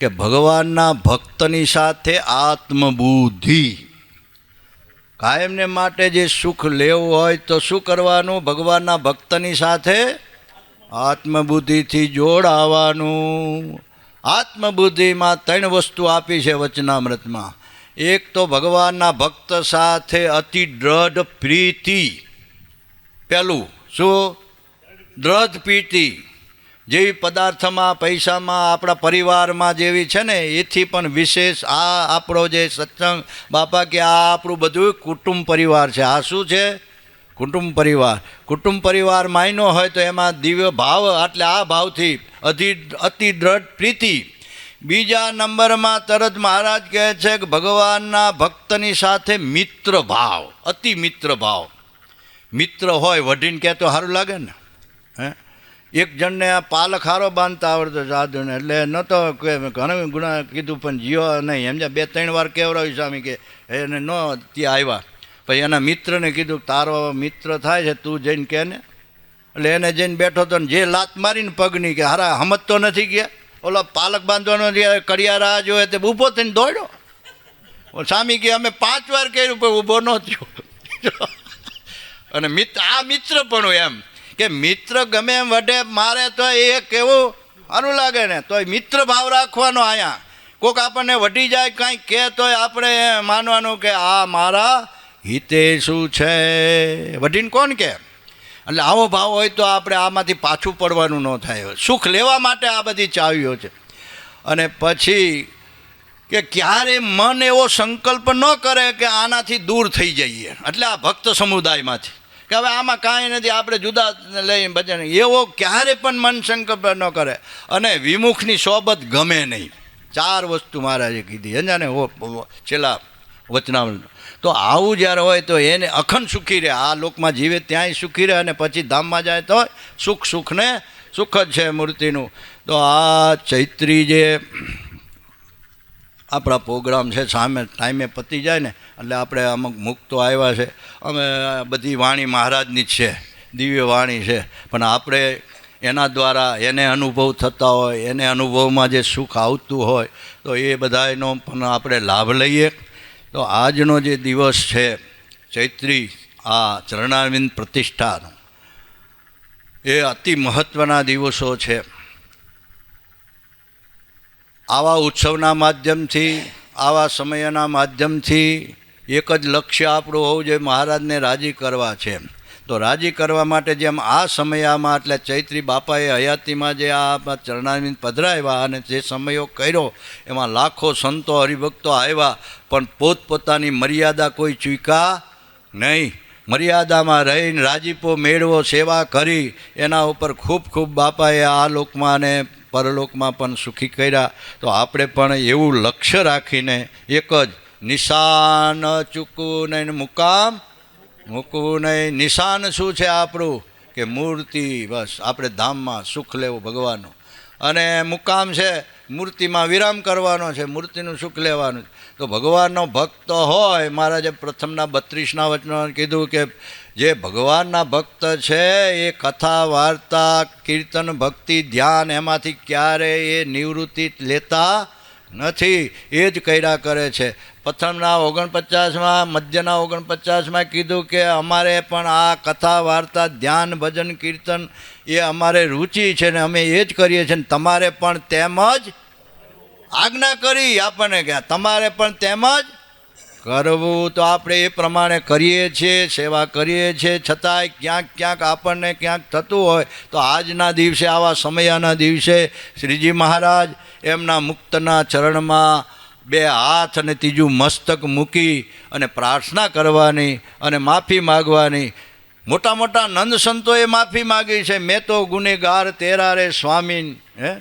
કે ભગવાનના ભક્તની સાથે આત્મબુદ્ધિ. કાયમને માટે જે સુખ લેવું હોય તો શું કરવાનું? ભગવાનના ભક્તની સાથે આત્મબુદ્ધિથી જોડાવાનું. આત્મબુદ્ધિમાં 3 વસ્તુ આપી છે વચનામૃતમાં. એક તો ભગવાનના ભક્ત સાથે અતિ દ્રઢ પ્રીતિ. પહેલું શું? દ્રઢ પ્રીતિ. જેવી પદાર્થમાં, પૈસામાં, આપણા પરિવારમાં જેવી છે ને એથી પણ વિશેષ આ આપણો જે સત્સંગ, બાપા કે આ આપણું બધું કુટુંબ પરિવાર છે. આ શું છે? કુટુંબ પરિવાર. કુટુંબ પરિવાર માયનો હોય તો એમાં દિવ્ય ભાવ, એટલે આ ભાવથી અતિ દ્રઢ પ્રીતિ. બીજા નંબરમાં તરત મહારાજ કહે છે કે ભગવાનના ભક્તની સાથે મિત્ર ભાવ, અતિ મિત્ર ભાવ. મિત્ર હોય વઢીને કહે તો સારું લાગે ને. હે એક જણને આ પાલક હારો બાંધતા આવડતો સાધુને, એટલે નહોતો ઘણા ગુણા કીધું પણ જીવો નહીં, સમજ્યા. 2-3 વાર કહેવડાવ્યું સ્વામી કે એને ન ત્યાં આવ્યા. પછી એના મિત્રને કીધું તારો મિત્ર થાય છે તું જઈને કહે ને. એટલે એને જઈને બેઠો હતો ને જે લાત મારીને પગની, કે હારા હમત તો નથી ગયા. ઓલો પાલક બાંધવાનો જે કડિયા રાહ જોયે તે ઊભો થઈને દોડ્યો. સ્વામી કે અમે 5 વાર કર્યું પણ ઊભો ન થયો. અને આ મિત્ર પણ એમ કે મિત્ર ગમે એમ વઢે મારે તો એ કેવું સારું લાગે ને, તો મિત્ર ભાવ રાખવાનો. અહીંયા કોઈક આપણને વઢી જાય કાંઈક કહે તોય આપણે માનવાનું કે આ મારા હિતે શું છે, વઢીને કોણ કે. એટલે આવો ભાવ હોય તો આપણે આમાંથી પાછું પડવાનું ન થાય. સુખ લેવા માટે આ બધી ચાવીઓ છે. અને પછી કે ક્યારે મન એવો સંકલ્પ ન કરે કે આનાથી દૂર થઈ જઈએ, એટલે આ ભક્ત સમુદાયમાંથી કે હવે આમાં કાંઈ નથી, આપણે જુદા લઈ ભજન, એવો ક્યારે પણ મન સંકલ્પ ન કરે. અને વિમુખની સોબત ગમે નહીં. 4 વસ્તુ મહારાજે કીધી ને છેલ્લા વચનામૃત. તો આવું જ્યારે હોય તો એને અખંડ સુખી રહે, આ લોકમાં જીવે ત્યાંય સુખી રહે, અને પછી ધામમાં જાય તો સુખને સુખ જ છે મૂર્તિનું. તો આ ચૈત્રી જે આપણા પ્રોગ્રામ છે સામે ટાઈમે પતી જાય ને, એટલે આપણે અમુક મુક્તો આવ્યા છે. અમે બધી વાણી મહારાજની જ છે, દિવ્ય વાણી છે, પણ આપણે એના દ્વારા એને અનુભવ થતા હોય, એને અનુભવમાં જે સુખ આવતું હોય તો એ બધાનો પણ આપણે લાભ લઈએ. તો આજનો જે દિવસ છે ચૈત્રી આ ચરણારવિંદ પ્રતિષ્ઠાનો, એ અતિ મહત્ત્વના દિવસો છે. આવા ઉત્સવના માધ્યમથી, આવા સમયના માધ્યમથી એક જ લક્ષ્ય આપણું હોવું જોઈએ, મહારાજને રાજી કરવા છે. તો રાજી કરવા માટે જેમ આ સમયમાં એટલે ચૈત્રી બાપાએ હયાતીમાં જે આ ચરણારવિંદ પધરાવ્યા અને જે સમયો કર્યો એમાં લાખો સંતો હરિભક્તો આવ્યા, પણ પોતપોતાની મર્યાદા કોઈ ચૂક્યા નહીં. મર્યાદામાં રહીને રાજીપો મેળવો, સેવા કરી, એના ઉપર ખૂબ ખૂબ બાપાએ આ લોકમાં અને પરલોકમાં પણ સુખી કર્યા. તો આપણે પણ એવું લક્ષ્ય રાખીને એક જ નિશાન ચૂકવું નહીં, મુકામ મૂકવું નહીં. નિશાન શું છે આપણું? કે મૂર્તિ, બસ આપણે ધામમાં સુખ લેવું ભગવાનનું, અને મુકામ છે મૂર્તિમાં વિરામ કરવાનો છે, મૂર્તિનું સુખ લેવાનું. તો ભગવાનનો ભક્ત હોય, મહારાજે પ્રથમના 32ના વચનો કીધું કે જે ભગવાનના ભક્ત છે એ કથા વાર્તા કીર્તન ભક્તિ ધ્યાન એમાંથી ક્યારેય એ નિવૃત્તિ લેતા નથી, એ જ કર્યા કરે છે. પ્રથમના 49માં મધ્યના 49માં કીધું કે અમારે પણ આ કથા વાર્તા ધ્યાન ભજન કીર્તન એ અમારે રુચિ છે ને અમે એ જ કરીએ છીએ, ને તમારે પણ તેમ જ આજ્ઞા કરી આપણને કે તમારે પણ તેમ જ કરવું. તો આપણે એ પ્રમાણે કરીએ છીએ, સેવા કરીએ છીએ, છતાંય ક્યાંક ક્યાંક આપણને ક્યાંક થતું હોય તો આજના દિવસે, આવા સમયના દિવસે શ્રીજી મહારાજ એમના મુક્તના ચરણમાં બે હાથ અને ત્રીજું મસ્તક મૂકી અને પ્રાર્થના કરવાની અને માફી માગવાની. મોટા મોટા નંદ સંતોએ માફી માગી છે. મેં તો ગુનેગાર તેરા રે સ્વામી, હે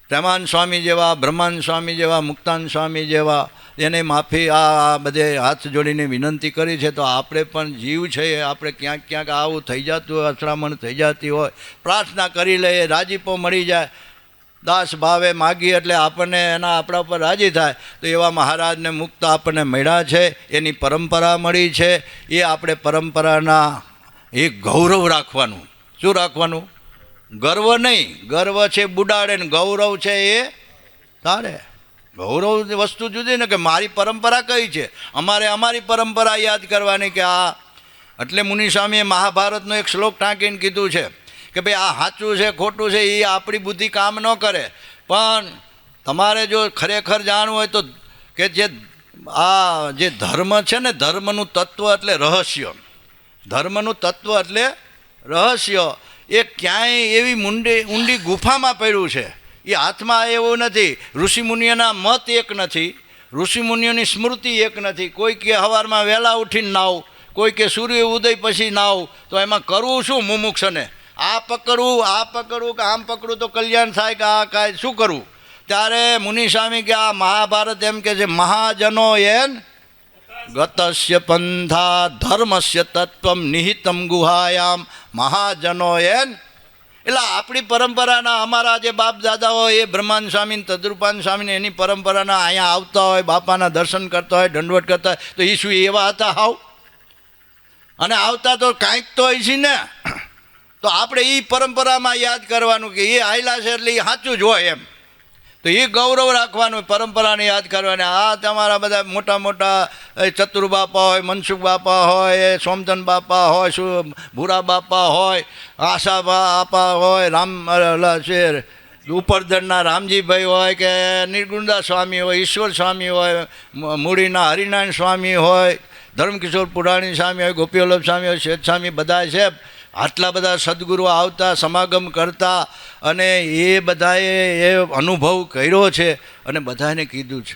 પ્રેમાન સ્વામી જેવા, બ્રહ્માન સ્વામી જેવા, મુક્તાન સ્વામી જેવા એને માફી આ બધે હાથ જોડીને વિનંતી કરી છે. તો આપણે પણ જીવ છે, આપણે ક્યાંક ક્યાંક આવું થઈ જતું હોય, અથડામણ થઈ જતી હોય, પ્રાર્થના કરી લઈએ, રાજીપો મળી જાય, દાસ ભાવે માગીએ એટલે આપણને એના આપણા ઉપર રાજી થાય. તો એવા મહારાજને મુક્ત આપણને મળ્યા છે, એની પરંપરા મળી છે. એ આપણે પરંપરાના એ ગૌરવ રાખવાનું. શું રાખવાનું? ગર્વ નહીં. ગર્વ છે બુડાડે ને ગૌરવ છે એ તારે. ગૌરવ વસ્તુ જુદી ને, કે મારી પરંપરા કઈ છે, અમારે અમારી પરંપરા યાદ કરવાની. કે આ એટલે મુનિસ્વામીએ મહાભારતનો એક શ્લોક ટાંકીને કીધું છે કે ભાઈ આ સાચું છે ખોટું છે એ આપણી બુદ્ધિ કામ ન કરે, પણ તમારે જો ખરેખર જાણવું હોય તો કે જે ધર્મ છે ને, ધર્મનું તત્વ એટલે રહસ્ય. ધર્મનું તત્વ એટલે રહસ્ય. એ ક્યાંય એવી ઊંડી ગુફામાં પડ્યું છે, એ હાથમાં એવું નથી. ઋષિમુનિઓના મત એક નથી, ઋષિમુનિઓની સ્મૃતિ એક નથી. કોઈ કે સવારમાં વહેલા ઉઠીને નાવ, કોઈ કે સૂર્ય ઉદય પછી નાવ. તો એમાં કરવું શું મુમુક્ષને? આ પકડવું, આ પકડવું કે આમ પકડવું તો કલ્યાણ થાય કે આ કાંઈ શું કરવું? ત્યારે મુનિસ્વામી કે આ મહાભારત એમ કે છે, મહાજનો એન ગતસ્ય પંથા ધર્મસ્ય તત્વમ નિહિતમ ગુહાયામ મહાજનો એન. એટલે આપણી પરંપરાના અમારા જે બાપ દાદાઓ એ બ્રહ્માન સ્વામી, તદ્રુપાન સ્વામી એની પરંપરાના અહીંયા આવતા હોય, બાપાના દર્શન કરતા હોય, દંડવટ કરતા હોય, તો એ શું એવા હતા હાવ? અને આવતા તો કાંઈક તો હોય છે ને. તો આપણે એ પરંપરામાં યાદ કરવાનું કે એ આયલા છે એટલે એ સાચું જ હોય એમ. તો એ ગૌરવ રાખવાનું, પરંપરાને યાદ કરવાની. આ તમારા બધા મોટા મોટા ચતુર બાપા હોય, મનસુખ બાપા હોય, સોમચંદ બાપા હોય, ભૂરા બાપા હોય, આશા બાપા હોય, શેર ઉપરદરના રામજીભાઈ હોય, કે નિર્ગુણદાસ સ્વામી હોય, ઈશ્વર સ્વામી હોય, મૂળીના હરિનારાયણ સ્વામી હોય, ધર્મકિશોર પુરાણી સ્વામી હોય, ગોપીવલ્લભ સ્વામી હોય, શેઠ સ્વામી, બધા છે. આટલા બધા સદગુરુ આવતા, સમાગમ કરતા, અને એ બધાએ એ અનુભવ કર્યો છે અને બધાને કીધું છે.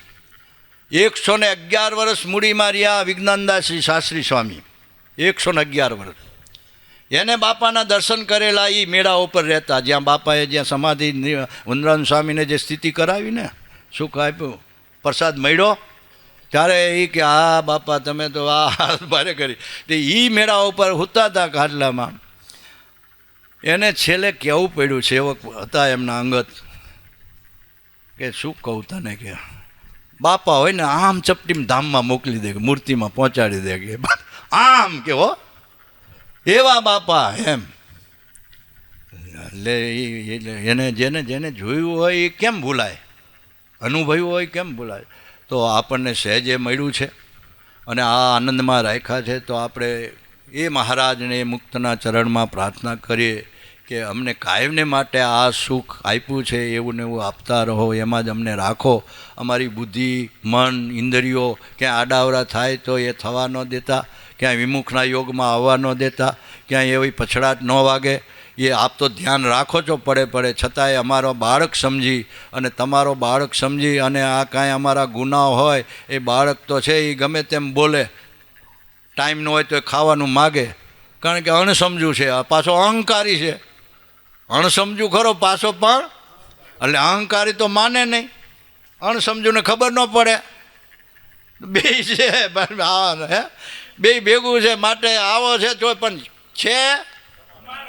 111 વર્ષ મૂડીમાં રહ્યા વિજ્ઞાનદાસજી શાસ્ત્રી સ્વામી, 111 વર્ષ. એને બાપાના દર્શન કરેલા. એ મેળા ઉપર રહેતા, જ્યાં બાપાએ જ્યાં સમાધિ વનરાજ સ્વામીને જે સ્થિતિ કરાવી ને, સુખ આપ્યું, પ્રસાદ મળ્યો, ત્યારે એ કે હા બાપા તમે તો આ હાથ ભારે કરી. તે એ મેળા ઉપર હોતા હતા ખાટલામાં. એને છેલ્લે કહેવું પડ્યું, સેવક હતા એમના અંગત, કે શું કહું તને, કે બાપા હોય ને આમ ચપટીમાં ધામમાં મોકલી દે, મૂર્તિમાં પહોંચાડી દે, કે આમ કે હો એવા બાપા એમ. એટલે એને જેને જેને જોયું હોય એ કેમ ભૂલાય, અનુભવ્યું હોય કેમ ભૂલાય. તો આપણને સહેજે મળ્યું છે અને આ આનંદમાં રાખ્યા છે, તો આપણે એ મહારાજને એ મુક્તના ચરણમાં પ્રાર્થના કરીએ કે અમને કાયમને માટે આ સુખ આપ્યું છે એવું ને એવું આપતા રહો, એમાં જ અમને રાખો. અમારી બુદ્ધિ, મન, ઇન્દ્રિયો ક્યાંય આડાવરા થાય તો એ થવા ન દેતા, ક્યાંય વિમુખના યોગમાં આવવા ન દેતા, ક્યાંય એવી પછડાટ ન વાગે. એ આપ તો ધ્યાન રાખો છો પડે છતાંય અમારો બાળક સમજી અને તમારો બાળક સમજી અને આ કાંઈ અમારા ગુનાઓ હોય એ બાળક તો છે એ ગમે તેમ બોલે, ટાઈમ ન હોય તો ખાવાનું માગે, કારણ કે અણસમજુ છે, પાછો અહંકારી છે. અણસમજુ ખરો પાછો પણ, એટલે અહંકારી તો માને નહીં, અણસમજુને ખબર ન પડે. બે છે હે, બે ભેગું છે, માટે આવો છે તો પણ છે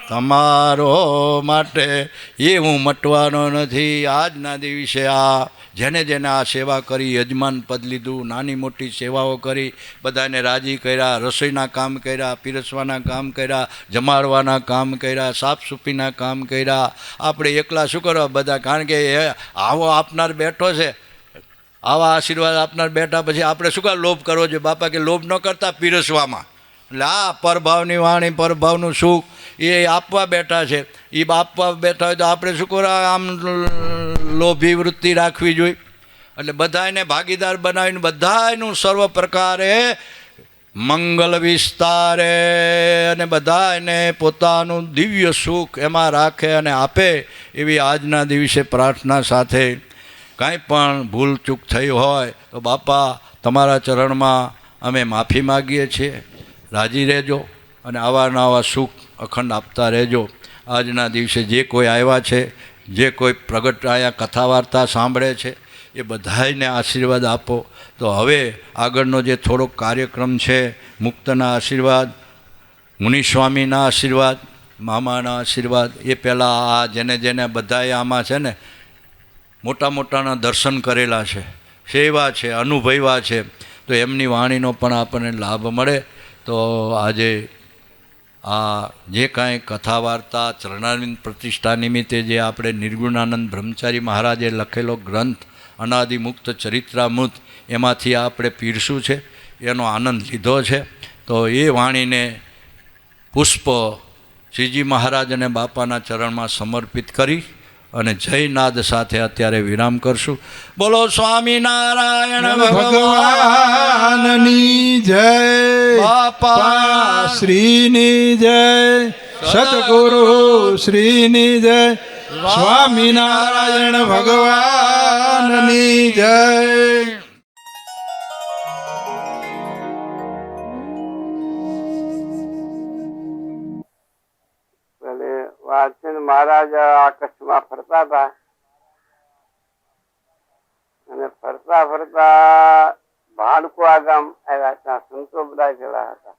તમારો માટે એ હું મટવાનો નથી. આજના દિવસે આ જેને જેને આ સેવા કરી, યજમાન પદ લીધું, નાની મોટી સેવાઓ કરી, બધાને રાજી કર્યા, રસોઈના કામ કર્યા, પીરસવાના કામ કર્યા, જમાડવાના કામ કર્યા, સાફસૂફીના કામ કર્યા. આપણે એકલા શું કરવા બધા, કારણ કે એ આવો આપનાર બેઠો છે, આવા આશીર્વાદ આપનાર બેઠા પછી આપણે શું કામ લોભ કરવો જોઈએ. બાપા કે લોભ ન કરતા પીરસવામાં, એટલે આ પરભાવની વાણી, પરભાવનું સુખ એ આપવા બેઠા છે. એ આપવા બેઠા હોય તો આપણે શું કરવા આમ લોભી વૃત્તિ રાખવી જોઈએ. એટલે બધાને ભાગીદાર બનાવીને બધાનું સર્વ પ્રકારે મંગલ વિસ્તારે અને બધાને પોતાનું દિવ્ય સુખ એમાં રાખે અને આપે એવી આજના દિવસે પ્રાર્થના સાથે. કાંઈ પણ ભૂલ ચૂક થઈ હોય તો બાપા તમારા ચરણમાં અમે માફી માગીએ છીએ, રાજી રહેજો અને આવા સુખ અખંડ આપતા રહેજો. આજના દિવસે જે કોઈ આવ્યા છે, જે કોઈ પ્રગટ અહીંયા કથા વાર્તા સાંભળે છે, એ બધાને આશીર્વાદ આપો. તો હવે આગળનો જે થોડોક કાર્યક્રમ છે, મુક્તના આશીર્વાદ, મુનિસ્વામીના આશીર્વાદ, મામાના આશીર્વાદ, એ પહેલાં આ જેને જેને બધાએ આમાં છે ને મોટા મોટાના દર્શન કરેલા છે, સેવા છે, અનુભવ્યા છે, તો એમની વાણીનો પણ આપણને લાભ મળે. તો આજે આ જે કાંઈ કથા વાર્તા ચરણાનંદ પ્રતિષ્ઠા નિમિત્તે જે આપણે નિર્ગુણાનંદ બ્રહ્મચારી મહારાજે લખેલો ગ્રંથ અનાદિમુક્ત ચરિત્રામૃત, એમાંથી આપણે પીરસું છે, એનો આનંદ લીધો છે. તો એ વાણીને પુષ્પ શ્રીજી મહારાજ અને બાપાના ચરણમાં સમર્પિત કરી અને જયનાદ સાથે અત્યારે વિરામ કરશું. બોલો સ્વામિનારાયણ ભગવાનની જય, બાપા શ્રીની જય, સતગુરુ શ્રીની જય, સ્વામિનારાયણ ભગવાનની જય. મહારાજ આકાશમાં ફરતા હતા અને ફરતા ફરતા ભાડકુવા ગામ આવ્યા. ત્યાં સંતો બધા ગયેલા હતા.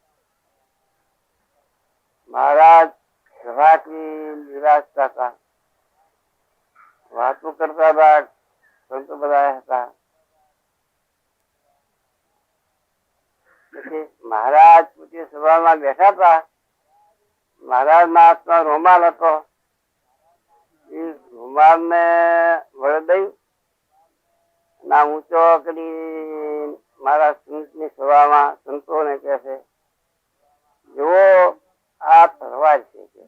મહારાજ સભાથી નિરાશતા હતા, વાતો કરતા હતા, સંતો બધા હતા. પછી મહારાજ પૂછી સભામાં બેઠા હતા. મહારાજ ના હાથમાં રૂમાલ હતો. એ રૂમાલ ને વળદઈ ના ઊંચો કરી મારા સંતની સભામાં સંતોને કહે છે, જુઓ આ તલવાર છે, કે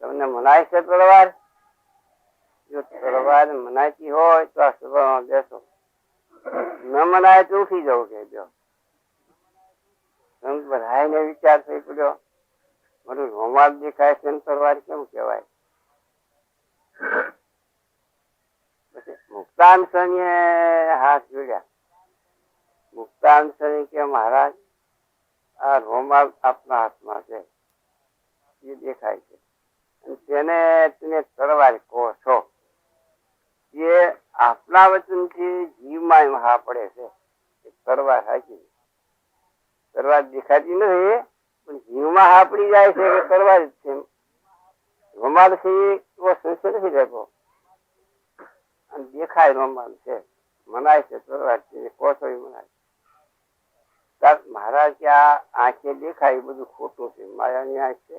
તમને મનાય છે તલવાર? જો તલવાર મનાતી હોય તો આ સભામાં બેસો, ન મનાય તો ઉઠી જવું કે જો. સંત બધાને વિચાર થઈ પડ્યો, મારું રૂમાલ દેખાય છે તલવાર કેમ કહેવાય? પછી મુક્તાન સ્વામીએ હાથ જોડ્યા. મુક્તાન સ્વામી કે મહારાજ આ રૂમાલ આપના હાથમાં છે, એ દેખાય છે, અને તેને તમે તલવાર કહો છો. એ આપના વચનથી જીવમાં હા પડે છે. તલવાર હાચી, તલવાર દેખાતી નથી પણ જીવમાં હા પડી જાય છે કે તલવાર જ છે. રૂમાલ છે એવો સંશય નથી રહેતો, અને દેખાય રૂમાલ છે, મનાય છે તલવાર છે, કોસો મનાય. મહારાજ કે આ આંખે દેખાય બધું ખોટું છે, માયાની આંખ છે,